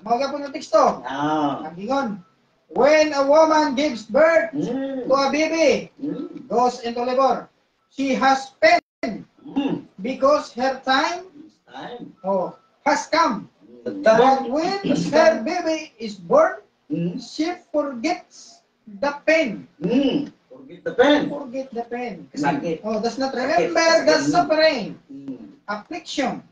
mga po ng teksto. Ah. Ang gingon, when a woman gives birth to a baby, goes into labor, she has pain because her time has come. But when her baby is born, she forgets the pain. Forget the pen. Forget the pain. Sakit. Oh, does not remember the suffering, affliction,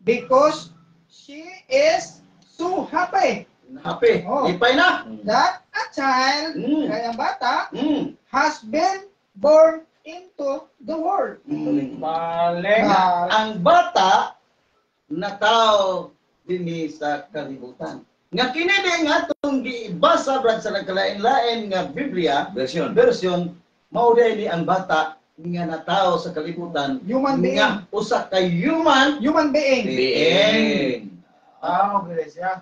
because she is so happy Happy. Oh. Ipay na. that a child, kaya ang bata, Mm. has been born into the world. Balik. Ang bata na tao dinhi sa kalibutan. Nga kini din nga itong giibasa brad sa nagkalain-lain nga Biblia, version, mao ni ang bata nga natao sa kalibutan. Human being. Nga usa ka human Human being. being. Bilis ya.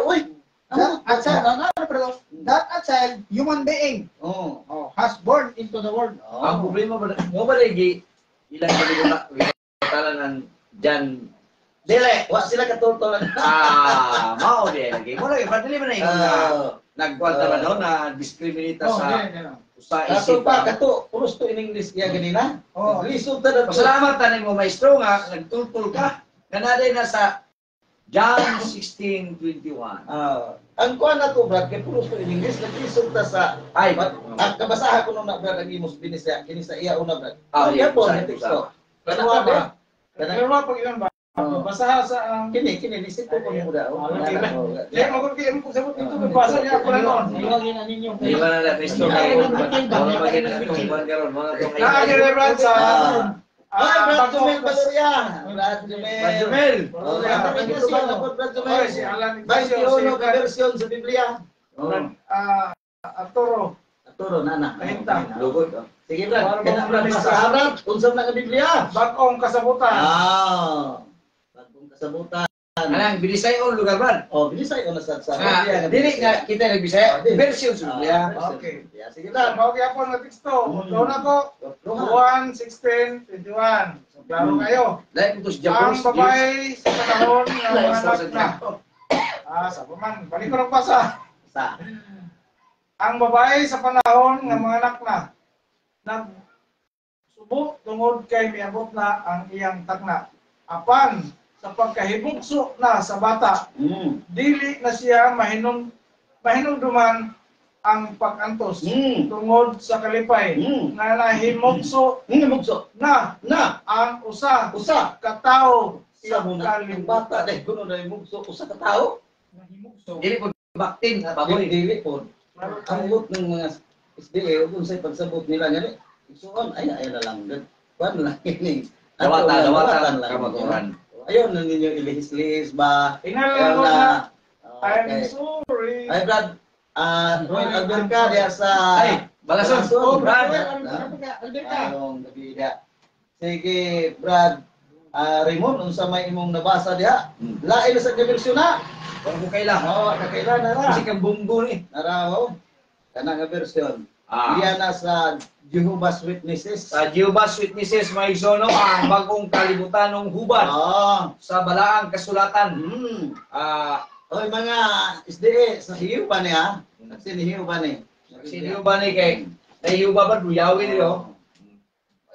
Uy. That a child, human being, Oh. has born into the world. Ang problema ba mo ba lagi ilang kalibutan ng Jan Dili, wa sila katultulan. mao di lagi. Mo lagi padali man na nagkwanta ba no na discriminate sa Kaso isip. pa kato, puros to in English ya ganina. Oh. Lisod ta na. Pasalamat tanin mo maestro nga nagtultol ka. Kanaday na sa John 16:21. Ang kuan na to brad kay puros to in English naglisod ta sa Ay, ang kabasahan ko nung na brad ang imos binis ya kini sa iya una brad. iya, po sa- ni teksto. Pero Kana ba? Pero pag ilan ba? Basaha sa ang Kini lisod ko mo muda. Kaya magkakaroon ko sabot dito, basa niya ako na noon. Di ba na na maestro kay wala magin na tong kuan karon mga tong Nakakirelevant sa Ay, Brad Jumel pag-focus. Valoria. Brad Jumel. Jumel. Si Alan Vice Uno ka version sa Biblia. Arturo. Turo nana. Kahimta. Lugod. Sige Brad, kana Brad sa harap unsa na ka Biblia? Bagong kasabutan. Bagong kasabutan. Anang Bilisayon lugar brad. Oh, binisay ko na sa Dili nga kita nagbisaya version sa Biblia. Okay. Sige Brad. Mao gyapon nga teksto. Doon ako 1:16:21. So klaro kayo. Dahil ito si Ang Japos. babae sa panahon ng mga anak na. Sa paman, balik ko ng basa. Sa. Ang babae sa panahon ng mga anak na nagsubo tungod kay miabot na ang iyang takna. Apan sa pagkahibugso na sa bata, dili na siya mahinumduman ang pag-antos tungod sa kalipay nga nahimugso Mugso. na ang usa katao Siya sa muna ang bata dahil kuno na mugso usa ka tawo. Dili po baktin na baboy. Dili po. Ang bot ng mga SDA kung sa pagsabot nila nga isuon ay na lang gud. Kuan lang ini. Dawatan kamaturan. Ayun na ninyo ilihis-lihis ba? Tingnan lang Ayun na. I'm Okay. sorry. Ay Brad, Roy Alberca diya sa Ay, Balason. Brad. Alberta. Anong nabida. Sige, Brad. Raymond, unsa may imong nabasa diha? Lain na sa kabersyon na. Kung ko kailan. Oo, kakailan na ra. Kasi kang bunggo ni. Naraw. Kana nga bersyon. Iya na sa Jehovah's Witnesses. Sa Jehovah's Witnesses, may igsoon, ang bagong kalibutan ng hubad sa balaang kasulatan. Oy mga SDE, sa Jehovah niya. Kasi ni Jehovah ni. Si Jehovah ni kay Jehovah ba Yawi niyo.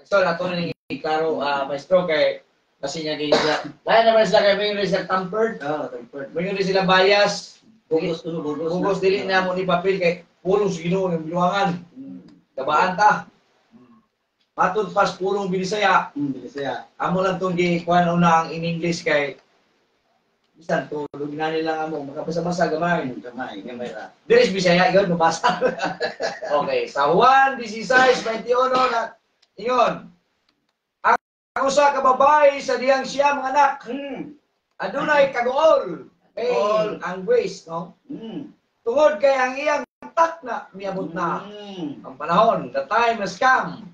So ato na ni klaro maestro kay kasi niya ginila. Lain naman sila kay may sila tampered. Tempered. May sila bias. Bugos. Bugos dili na mo ni papel kay pulong sa Ginoo ng binuangan. Tabaan ta. Matod pas pulong Binisaya. Binisaya. Amo lang tong gikuan una ang in English kay bisan tulog na nila amo makapasa-basa gamay. Gamay ra. Dili Bisaya yon mabasa. Okay, sa Juan 16:21 na ingon. Ang usa ka babae sa diyang siya mga anak. Adunay kagool. Ang grace, no? Tungod kay ang iyang tak na miabot na ang panahon, the time has come.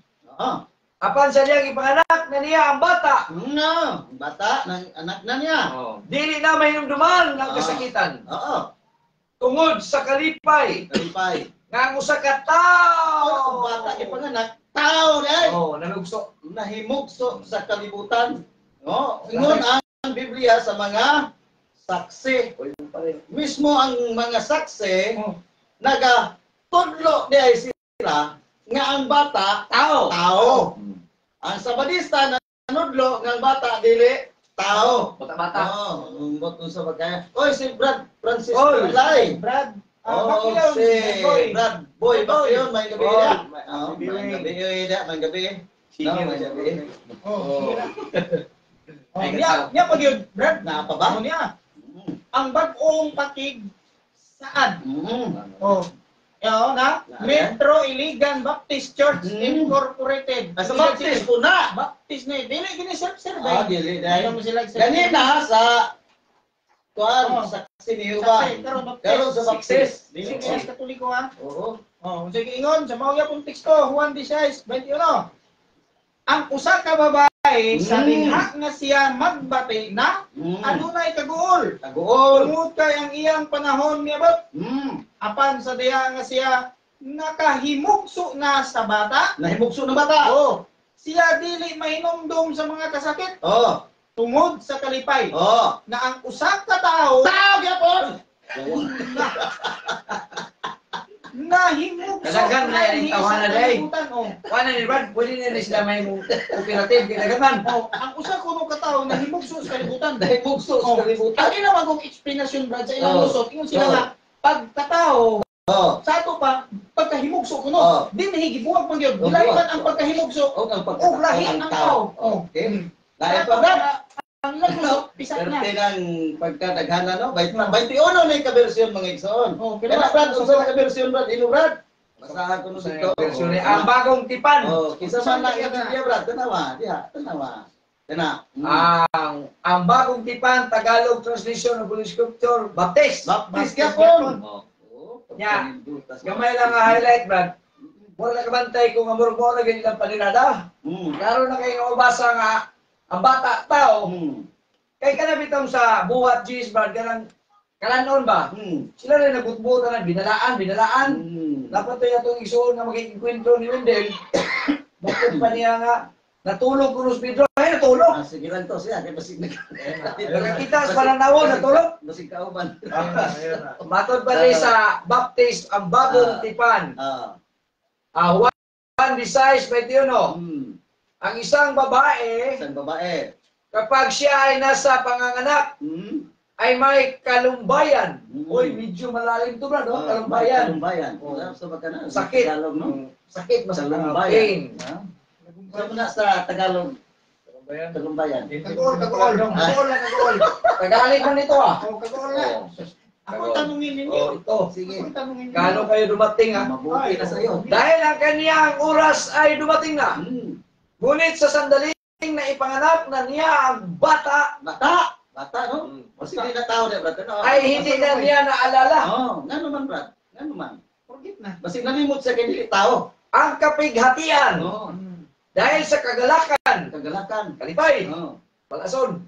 Apan sa diyang ipanganak na niya ang bata. Bata ng anak na niya. Dili na mahinumduman ng kasakitan. Tungod sa kalipay. Nga ang usa ka tao. Ang bata ipanganak, tao dai. Nanugso. Nahimugso sa kalibutan. Ingon ang Biblia sa mga saksi. Mismo ang mga saksi nagatudlo diay sila nga ang bata tao. Ang Sabadista nanudlo nga ang bata dili tao. Bata-bata. Umbot sa bagay. Oy si Brad Francisco Lai. Brad. Si Brad Boy Bakyon may gabi dia. May gabi dia, may gabi. May gabi. Niya pag yun, Brad. Napaba? Niya. Ang bagong pakig saan? Metro Iligan Baptist Church Incorporated. Sa Baptist po na. Baptist na. Dili, gini serve-serve. Dili. Ganina sa sa Siniyuba. Pero sa Baptist. Dili kaya sa Katoliko ha? Oo. Sige, ingon, sa mga pong teksto, Juan 16:21. Ang usa ka babae sa dinha nga siya magbati na adunay kaguol. Tungod kay ang iyang panahon miabot. Apan sa diha nga siya nakahimugso na sa bata. Nahimugso na bata. Siya dili mahinumdum sa mga kasakit. Tungod sa kalipay. Na ang usa ka tao gyapon. Nahimugso. Kadagan na yung tawanan day. Wala ni Brad, pwede na sila may cooperative kinagaman. Ang usa kuno ka tawo nahimugso sa kalibutan. Nahimugso sa kalibutan. Ang ina magong explanation Brad sa ilang lusot, ingon sila nga pagkatao sa ato pa pagkahimugso kuno. Di nahigibuwag man gyud. Bilaban ang pagkahimugso. Og lahi ang tao. Okay. Lahi pa Brad. Ang lusot pisa na. Perti ng pagkadaghana no. 21 na yung kabersyon mga igsoon. Kaya Brad, unsa ka bersyon Brad? Ino Brad? Basahan ko no dito. Ang bagong tipan. Kinsa man lang yung Biblia Brad? Tanawa, diha, tanawa. Kana. Ang bagong tipan Tagalog translation of Holy Scripture Baptist. Baptist gyapon. Nya. Gamay lang nga highlight Brad. Wala ka bantay kung amor mo na ganyan ang paninada. Klaro na kayo mabasa nga ang bata tao. Kay kanabitong sa buhat Jesus Brad kanang kalanon ba? Sila rin nagutbutan na binalaan. Dapat tayo itong isuon na magiging kwento ni Wendell. Bakit pa niya nga natulog ko Pedro? Ay, natulog. Sige lang to siya. Kaya basig Nakakita sa pananaw, natulog. Basig kauban. Matod pa rin sa Baptist, ang bagong tipan. Juan 16:21. Ang isang babae, kapag siya ay nasa panganganak, ay may kalumbayan. Uy, medyo malalim to Brad, no? Kalumbayan. Sakit. Sakit, mas pain. Sa muna sa Tagalog. Kalumbayan. Kagool. Tagalog mo nito Kagool na. Ako tanungin ninyo. Ito. Sige. Gaano kayo dumating Mabuti na sa'yo. Dahil ang kaniyang oras ay dumating na. Ngunit sa sandaling na ipanganak na niya ang bata, Bata, no? Kasi hindi na tao na, Brad. ay hindi na niya naalala. Nga naman, Brad. Nga naman. Forget na. Kasi nalimot sa kanili tao. Ang kapighatian dahil sa kagalakan, Kagalakan. kalipay, palason,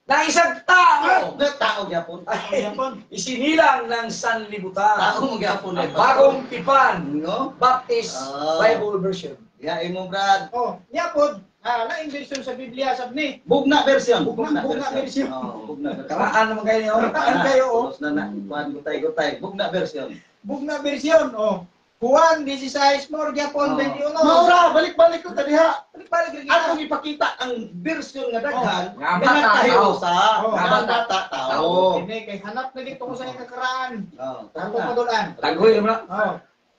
na isang tao Tao gyapon. ay isinilang ng sanlibutan. Tao mo gyapon. Bagong Tipan, No? Baptist Ah. Bible Version. Ya imo brad. Oh, niya po, laing version sa Biblia sab ni. Bugna version. Bugna version. Oh, bugna version. Karaan naman kayo niyo. Karaan kayo, oh. Tulos na kuan gutay-gutay. Bugna version. Bugna version, oh. Juan 16 more gyapon 21. Maura, balik-balik ko kadiha. Balik lagi. Atong ipakita ang version nga daghan Nga nga bata, nagtahiyo tao. sa Oh, nga nga bata tao. Ini kay hanap na dito ko sa kakaraan. Oh, Ako tama. madulan. Tagoy mo na. Oh.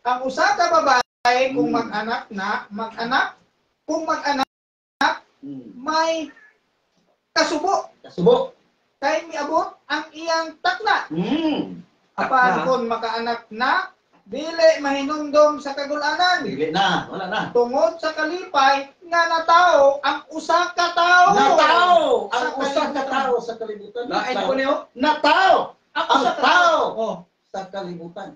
Ang usa ka babae kung mag-anak, kung mag-anak may kasubo Kasubo. kay miabot ang iyang takna. Takna. Apan kung makaanak na dili mahinumdom sa kagulanan. Dili na, wala na. Tungod sa kalipay nga natao ang usa ka tao. Natao! Ang Sa usa ka kalibutan. tao sa kalibutan. Lain ko niyo. Natao! Ang Ang usa ka tao! Oh, Sa kalibutan.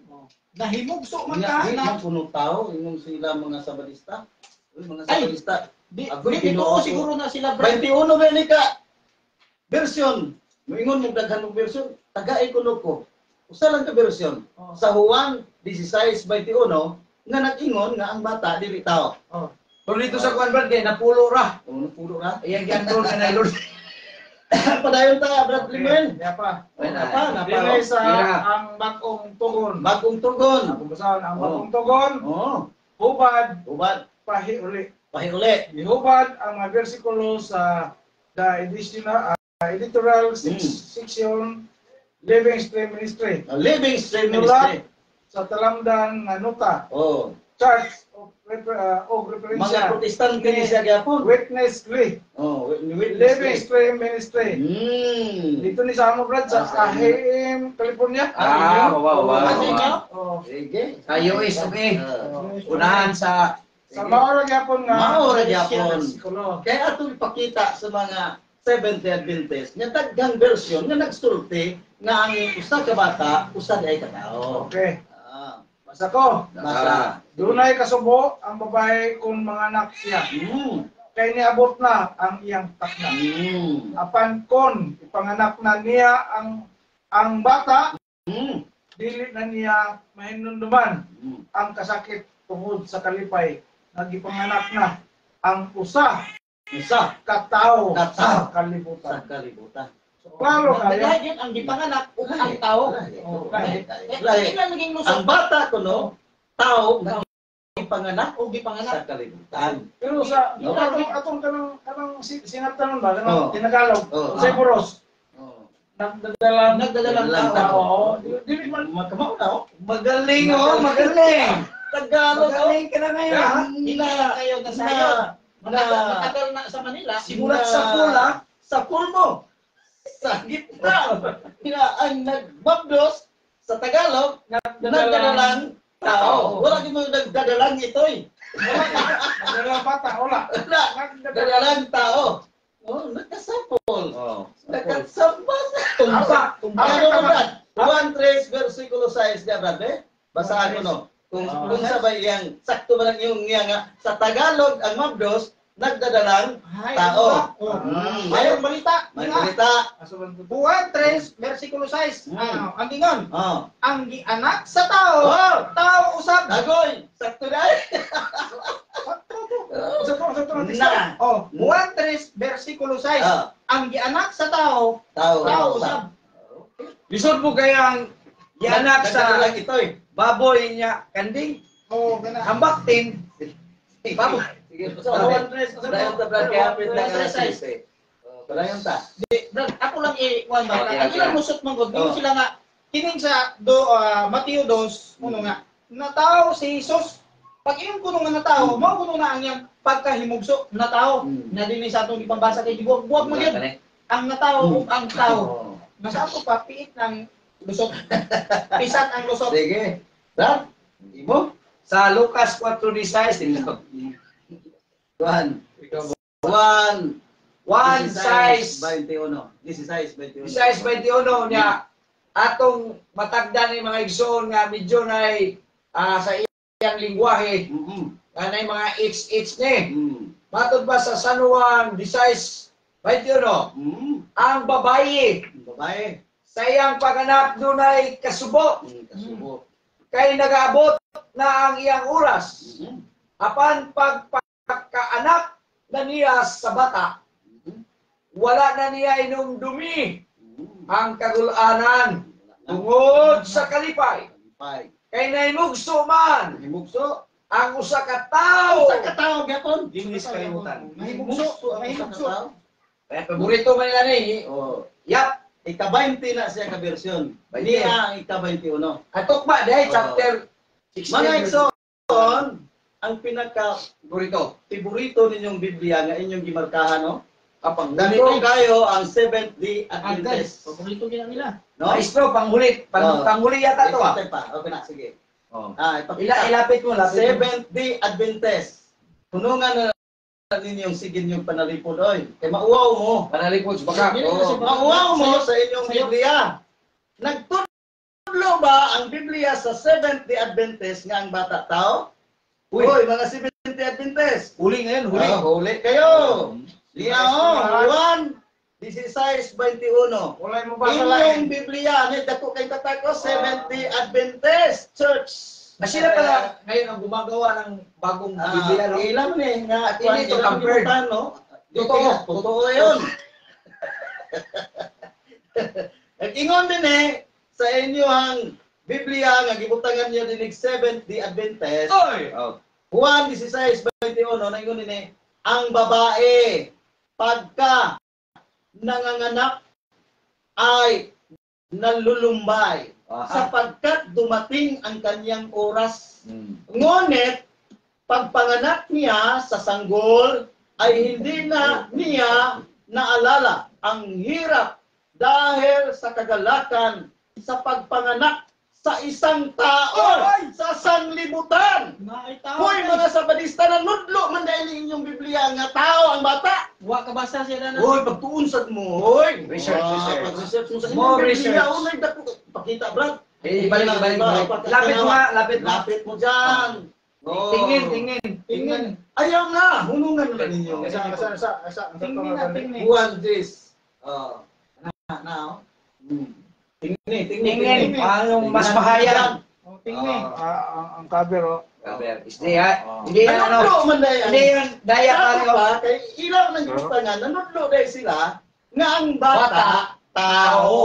nahimugso man Nga, di ka. man kuno tao, ingon sila mga sabadista. Uy, mga Ay! sabadista. Di Agoy, ito Ginoo siguro na sila 21 ba ni ka? Version. Moingon mo daghan og version, taga-ay kuno ko. Usa lang ka version. Oh. Sa Juan 16:21 nga nag-ingon nga ang bata dili tao. Oh. Pero dito sa kuan brad kay napulo ra. Ano pulo ra? Iyang giandol nga na Lord. Padayon ta, Brad Limen. Kaya pa. Napa, Dili sa Mira. ang bagong tugon. Bagong tugon. Ang basahan ang bagong tugon. Oh, Hubad, ubad, pahi uli. pahiuli. Gihubad ang mga bersikulo sa the editorial section Living Stream Ministry Living Stream Nulat. Ministry. sa talamdan nga nota Oh, Church of mga Referencia Protestante ni siya gyapon. Witness Lee Oh, Living Stream Ministry Hmm. dito ni sa Brad sa Ahim, California. Baba. Oh. Sige. Kayo is okay. Ah. Unahan sa Sa maura gyapon nga Maura gyapon. bersikulo. Kaya ato ipakita sa mga Seventh Day Adventist nga daghang version nga nagsulti nga ang usa ka bata usa ay katao. Okay. Ah, Basta ko. basta. Dunay kasubo ang babae kung mga anak siya. Kay niabot na ang iyang takna. Apan kon ipanganak na niya ang bata, dili na niya mahinumduman ang kasakit tungod sa kalipay. Nagipanganak na ang usa Usa katao Katao. sa kalibutan. sa kalibutan. Klaro kayo. Dahil ang gipanganak ug ang tao. Oh, Lahi. Lahi. Naging Ang lusot bata kuno tao nga panganak o gipanganak. sa kalibutan. Pero sa No. atong kanang sinatanon ba kanang Oh. tinagalog. Oh. Sa Boros. Oh. Nagdadalang Nagdadalang tao. Oo. Dili man Magkamaw na oh. magaling magaling. Tagalog oh. Magaling ka na ngayon. ha? Hindi na kayo nasayo. Matagal na sa Manila. Simulat sa pula. Sa pulmo. Sa gitna. Nga ang nagbabdos sa Tagalog, nagdadalang tao. Wala din mo nagdadalang ito'y. Nagdadalang bata, wala. Wala. Nagdadalang tao. Oh, nagkasapol. Nagkasambal. Tumpa. Ano naman? 1:3 versikulo 6 niya, brad, eh? Basahan ko, no? Kung sabay yang sakto ba lang yung nga sa Tagalog ang mabdos nagdadalang tao. Mayroong balita. May balita. Juan 3, versikulo 6. Ang ingon, Oh. ang gianak sa tao, Oh, tao usab. dagoy. Sakto na. Na. Oh, Juan 3, versikulo 6. Ah, Ang gianak sa tao, tao. tao usab. Lisod mo kaya ang yanak sa Nagdadalang ito'y. baboy niya kanding. Oh, gana. Hambak tin. Baboy. Sige, so, 1:3 dahil sa brad kaya hapit na Juan 3:6. Padayon ta. Brad, ako lang i-one ba? Okay, Ang okay. ilang musot man gud, Oh. sila nga kining sa Mateo 2, kuno nga natao si Jesus. Pag iyong kuno nga natao, mao kuno na ang iyang pagkahimugso natao. Na dinhi sa atong ipambasa kay buwag mo gyud. Ang natao ug ang tao. Oh. Nasa ato pa piit ng lusot. Pisat ang lusot. Sige. Brad, imo? Sa Lucas 4:16 dito. Juan. Juan. One size 21. 16:21. size 21 niya atong matagdan ni mga igsoon nga medyo nay sa iyang lingwahe Mm-mm. kanay mga H ni. Mm. Matod ba sa San Juan 16 21. Ang babae Babae. sa iyang paganak dunay kasubo Kasubo. kay nagaabot na ang iyang oras. Apan pagkaanak na niya sa bata, wala na niya inumdumi ang kagulanan tungod sa kalipay. Kalipay. Kay naimugso man Himugso. ang usa ka tawo. Sa katawag yapon. English kalimutan. Himugso. Mahimugso. Kaya paborito man nila ni. Oh. Yap. Ika-20 na siya ka-version. Hindi na ika-21. Atok ba dahil chapter 16. Mga Exxon, ang Paborito. pinaka-favorito ninyong Biblia nga inyong gimarkahan, no? Kapag Ganito kayo ang Seventh-day Adventist. Paborito nila. No? Maestro, panghulit. Oh. Panghuli yata to ah. Ipakita pa. Okay na, sige. Oh. Ipakita. Ilapit mo, lapit mo. Seventh-day Adventist. Tunungan na ninyong sigin yung panalipod, oy. Kaya mauwaw mo. Panalipod, baka. Oh. Mauwaw mo sa inyong Biblia. Nagtudlo ba ang Biblia sa Seventh-day Adventist nga ang bata tao? Uy. Uy, mga Seventh-day Adventist. Huli ngayon, huli. Huli kayo. Liya Juan 16:21. Wala mo ba sa lain? Inyong Biblia, ni dako kay tatako Seventh-day Adventist Church. Na sila pala ngayon ang gumagawa ng bagong Biblia, no? Ilan ni nga At hindi ito compared. no? Totoo. Totoo 'yun. At ingon din sa inyo ang Biblia nga gibutangan niyo dinig Seventh-day Adventist. Oy! Juan 16:21 naingon din ang babae pagka nanganganak ay nalulumbay sapagkat dumating ang kanyang oras. Ngunit, pagpanganak niya sa sanggol ay hindi na niya naalala ang hirap dahil sa kagalakan sa pagpanganak sa isang tao sa sanglibutan. Hoy mga Sabadista, nanudlo man dahil inyong Biblia nga tao ang bata. Wa ka basa siya na. Hoy, pagtuunsad mo. Hoy, Research. pag-research mo sa More inyong Biblia. research. Unay dako pakita, brad. Balik. Lapit mo nga, lapit mo. Lapit mo dyan. Oh. Tingin. Ayaw na, hunungan na ninyo. Tingin na, tingin. Juan this. Now. Tingin. Anong mas mahayag? Tingin. Ang cover, oh. Hindi ha. Hindi yan ano. Nanudlo man dahil. Hindi yan daya Ano tayo. ba? Kay ilaw ng gustangan, nanudlo dahil sila nga ang bata, tao.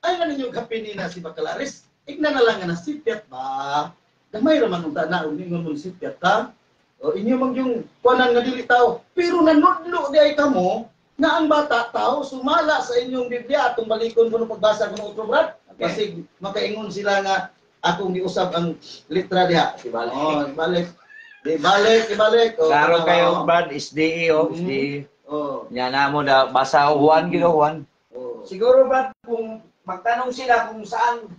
Ay nga ninyo kapinina si Bacalaris. Igna na lang nga nasipyat ba? Gamay raman ng tanaw, ningon mong sipyat ka. O inyo mang yung kuanan nga dili tao. Pero nanudlo dahil kamo nga ang bata tao sumala sa inyong Biblia atong balikon kuno pagbasa kuno utro brad. Kasi makaingon sila nga akong giusab ang litra diha. Ibalik. Ibalik. Ibalik. Klaro kayo, Brad. SDE, SDE. Yan na mo na basa Juan, Juan. Siguro, Brad, kung magtanong sila kung saan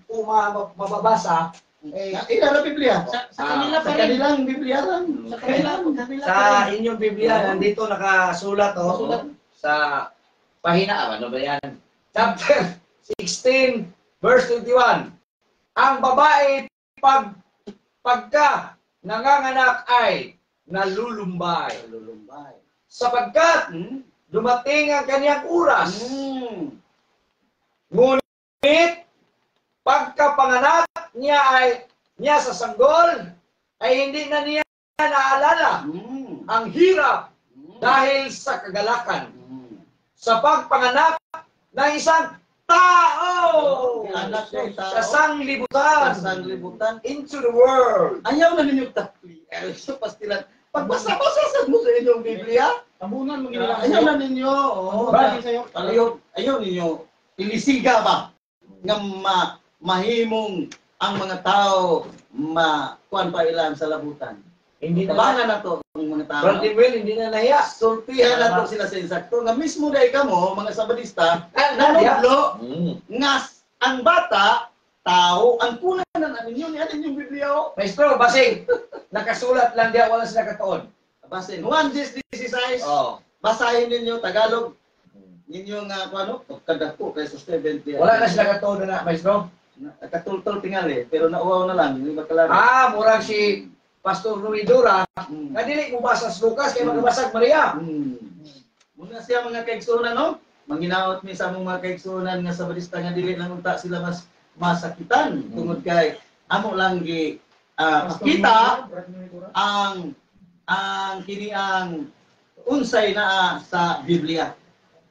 mababasa, Ina na Biblia. Sa kanila pa Sa rin. kanilang Biblia lang. Sa kanila sa inyong Biblia, nandito nakasulat, sa pahina, ano ba yan? Chapter 16, verse 21. Ang babae pagka nanganganak ay nalulumbay. Sapagkat dumating ang kanyang oras. Ngunit pagkapanganak niya sa sanggol ay hindi na niya naalala ang hirap dahil sa kagalakan. Sa pagpanganak ng isang tao Anak ng tao. sa sanglibutan, Sanglibutan. into the world. Ayaw na ninyo tapli. So pastilan. Pagbasa-basa sa mo sa inyong Biblia. Tabunan mo nila. Ayaw na ninyo. Bakit sa'yo? Ayaw ninyo. Ilisiga ba? Nga mahimong ang mga tao kuan pa ilan sa labutan. Hindi na Tabangan na to ang mga tao. Brother Will, hindi na nahiya. Sultihan na to sila sa insakto. Nga mismo dahil kamo, mga Sabadista, Nahiya. nanudlo nga ang bata, tao, ang kunan na ninyo, ni atin yung Biblia. Maestro, basing. Nakasulat lang diya, wala sila katuon. Basin. Juan 16, Oh. basahin ninyo Tagalog. Ninyo nga ano, kadako kay sa 70. Wala na sila katuon na, maestro. Katultol tingali, pero nauwaw na lang, hindi makalaro. Murag si Pastor Ruidura, nga dili mo basa sa Lucas, kaya magabasag Maria. Muna siya mga kaigsunan, no? Manginaot mi sa among mga kaigsunan nga sa balista nga dili lang unta sila mas masakitan tungod kay amo lang gi pakita ang kini ang unsay naa sa Biblia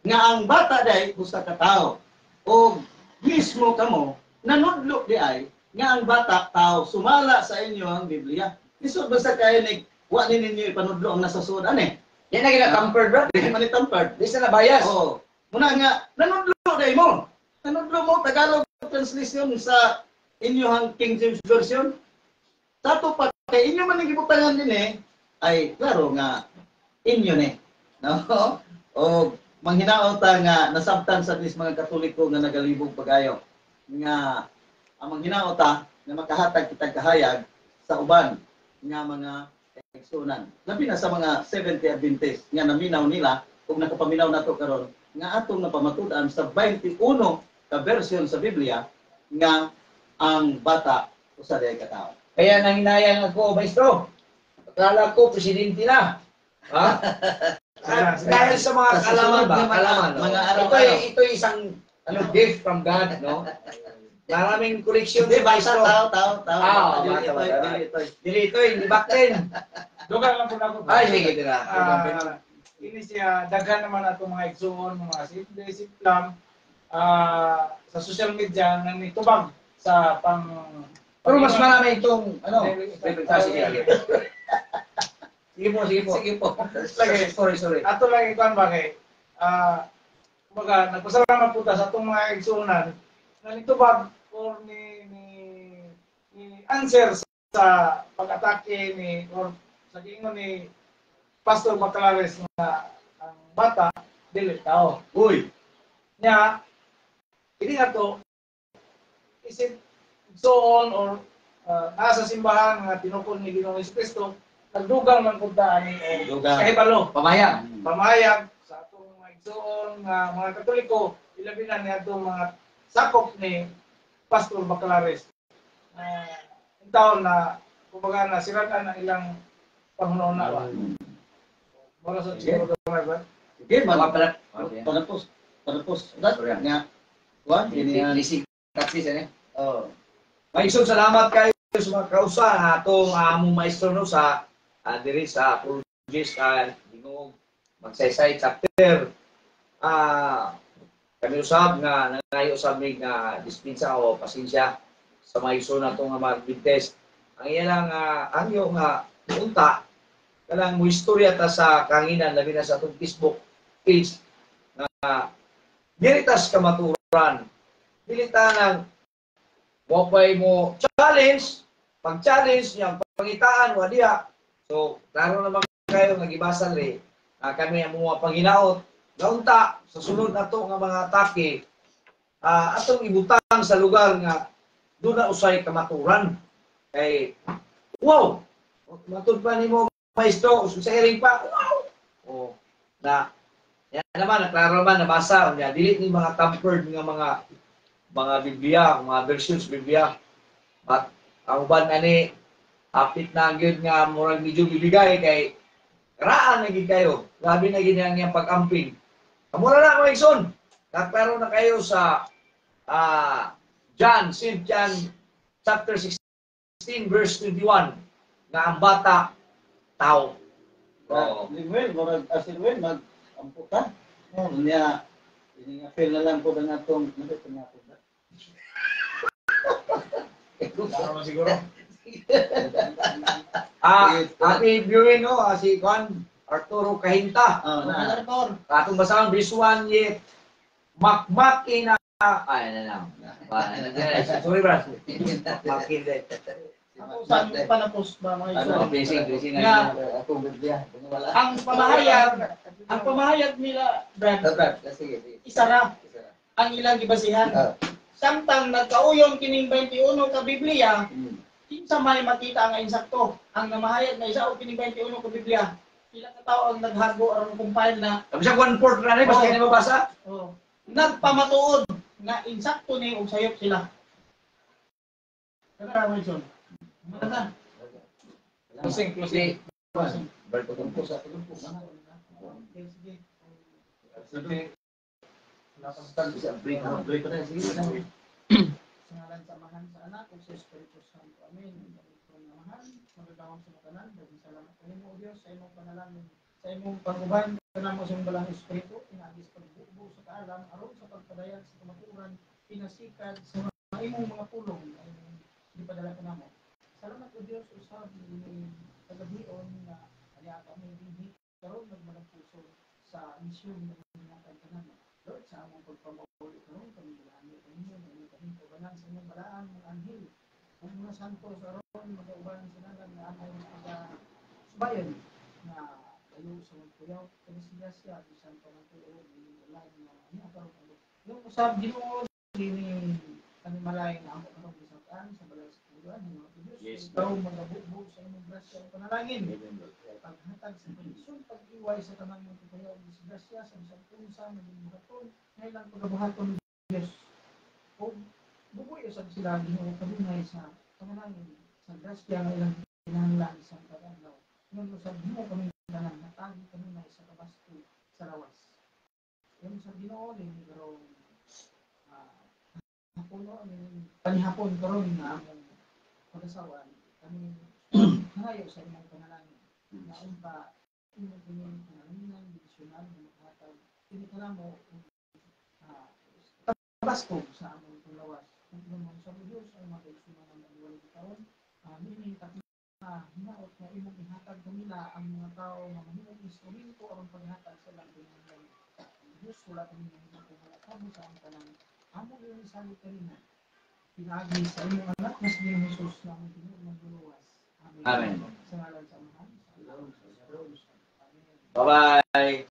nga ang bata day usa ka tawo o mismo kamo nanudlo di ay nga ang bata tao sumala sa inyo ang Biblia. Isod basta kayo ni wa ninyo ipanudlo ang nasa suod ani. Yan na gina-tampered, bro. Di man tampered. Di sa nabayas. Oo. Muna nga nanudlo day mo. Nanudlo mo Tagalog translation sa inyong King James version. Tato pa kay inyo man gibutangan din ay klaro nga inyo ni. No? O manghinaot nga nasabtan sa atis mga Katoliko nga nagalibog pagayo nga ang manghinaot nga makahatag kitag kahayag sa uban nga mga kaigsunan. Labi na sa mga 70 Adventist nga naminaw nila kung nakapaminaw nato karon nga atong napamatud-an sa 21 ka version sa Biblia nga ang bata usa day ka tawo. Kaya nanghinayang ako, maestro. Akala ko, presidente na. Ha? Dahil sa mga kalaman ba? Kalaman. No? Mga araw-araw. Ito isang gift from God, no? Maraming koleksyon Hindi, ni basta maestro. tao. Dili ito, hindi baktin. Dugan lang po na ako. Ay, sige, tira. Ini siya, daghan naman ato mga igsoon, mga simple, simplam, sa social media, nang itubag sa pang... Pero mas marami itong, sige. Sige po. Sorry. Ato lang ikuan ba kay, kumbaga, nagpasalamat po ta sa itong mga igsuonan, na nitubag or ni answer sa pag-atake or sa gingon ni Pastor Bacalares na ang bata dili tao. Uy, Nya ini ato isip soon or nasa simbahan nga tinukon ni Ginoong Jesucristo nagdugang man pud ta ani Dugang. kahibalo Pamayag. pamayag sa atong mga igsoon nga mga Katoliko ilabi na ni atong mga sakop ni Pastor Bacalares. Taon na kumbaga na siratan ang ilang panghunahuna ba. Mura sa siguro gamay ba? sige Mga pala. panapos. Dat nga. Kuan ini Lisig. Taksis, ano? oh. Maisog salamat kayo sa mga kausa na itong among maestro no sa diri sa Purgis Ginoo magsaysay chapter. Kami usab nga nangayo usab mig nga dispensa o pasensya sa maestro na itong mga Adventist. Ang ilang angyo nga unta kanang mo istorya ta sa kanginan labi na sa atong Facebook page na diritas kamaturan. Dili ta nang mopay mo challenge, pag-challenge yang pangitaan wa diha. So, klaro naman kayo nagibasa ri kami ang mga panginaot gaunta sa sunod nato nga mga atake atong ibutang sa lugar nga doon na usay kamaturan. Kay wow, matud pa nimo maestro sa iring pa. Wow. Oh, na yan naman klaro naman nabasa unya dili ni mga tampered nga mga Biblia, mga versions Biblia. At ang uban ani apit na gyud nga murag medyo bibigay kay raan na gid kayo. Grabe na gid ang iyang pag-amping. Kamura na mga igsoon. Naklaro na kayo sa St. John chapter 16 verse 21 nga ang bata tao. Linwin, murag asinwin mag-amputan. Niya ini nga feel na lang po ang atong nagpapangapon. Ano siguro? Ating viewing no, si Juan Arturo Kahinta. Na Arthur. Atong basahon this one yet makmakin na ay na lang. Sorry bro. Makmakin din. Saan panapos ba mga Ano igsoon? blessing Nga, na atong Biblia. Wala. ang pamahayag nila, Brad, Sige. isara ang ilang gibasihan. Samtang nagkauyon kining 21 ka Biblia, kinsa may makita ang insakto. Ang namahayag na isa o kining 21 ka Biblia, pila ka tawo ang naghago aron compile na Kami sa 1/4 na rin, basta hindi mabasa. nagpamatuod na insakto ni og sayop sila. Kana ra Wilson. Mana? Closing. Bertutong po sa tulong po. Okay, sige. Sige. Bisa break na break na sige. Sa ngalan sa Amahan sa Anak ug sa Espiritu Santo. Amen. Amahan, magagawang sa matanan, daghang salamat kanimo o Dios sa imong panalangin, sa imong pag-uban kanamo sa imong balang espiritu, inagis pagbubo sa kaalam aron sa pagpadayan sa kamatuoran, pinasikad sa mga imong mga pulong ay gipadala kanamo. Salamat o Dios usab ni kagabion na kaniya kami dinhi karon nagmalang puso sa misyon ng mga kantanan. Lord, sa among pagpamahuli karon kami gilani kanimo nga kami kabanan sa imong balaan mga anghel ug mga santo sa aron magauban sila nga among subayon na kayo sa mga kuyaw kami sila siya bisan pa man tuo ng ulan na niya karon yung usab Ginoo dini kami malay na amo karon bisan sa balay sa tuwan ng mga Dios ikaw magabuo sa imong grasya ug panalangin paghatag sa pagsun pag-iway sa tanang mga kuyaw ug disgrasya sa bisag unsa maging buhaton ngaylang pagabuhaton ng Dios ug bubuyo sa sila Ginoo kadunay sa panalangin sa grasya nga ilang kinahanglan sa pag-adlaw ngon sa Ginoo kami tanan natagi kanunay sa kabasto sa lawas yung sa Ginoo ni karong hapuno ni panihapon karon na among pag-asawan kami hanayo sa imong panalangin na unta imong panalangin divisional na maghatag kini kanamo kabasto sa among panglawas kung naman sa Dios ay magigsuman ang mga taon meaning hinaot na imong ihatag kanila ang mga tao na mahimong instrumento aron paghatag sa ilang kinahanglan. Diyos wala kami mahimong kumalakabo sa ang tanan. Amo yung isalit kanina. Pinagi sa imong anak na si Jesus na among Ginoo magluwas. Amen. Amen. Sa ngalan sa Amahan, sa Anak, sa Espiritu Santo. Amen. Bye-bye.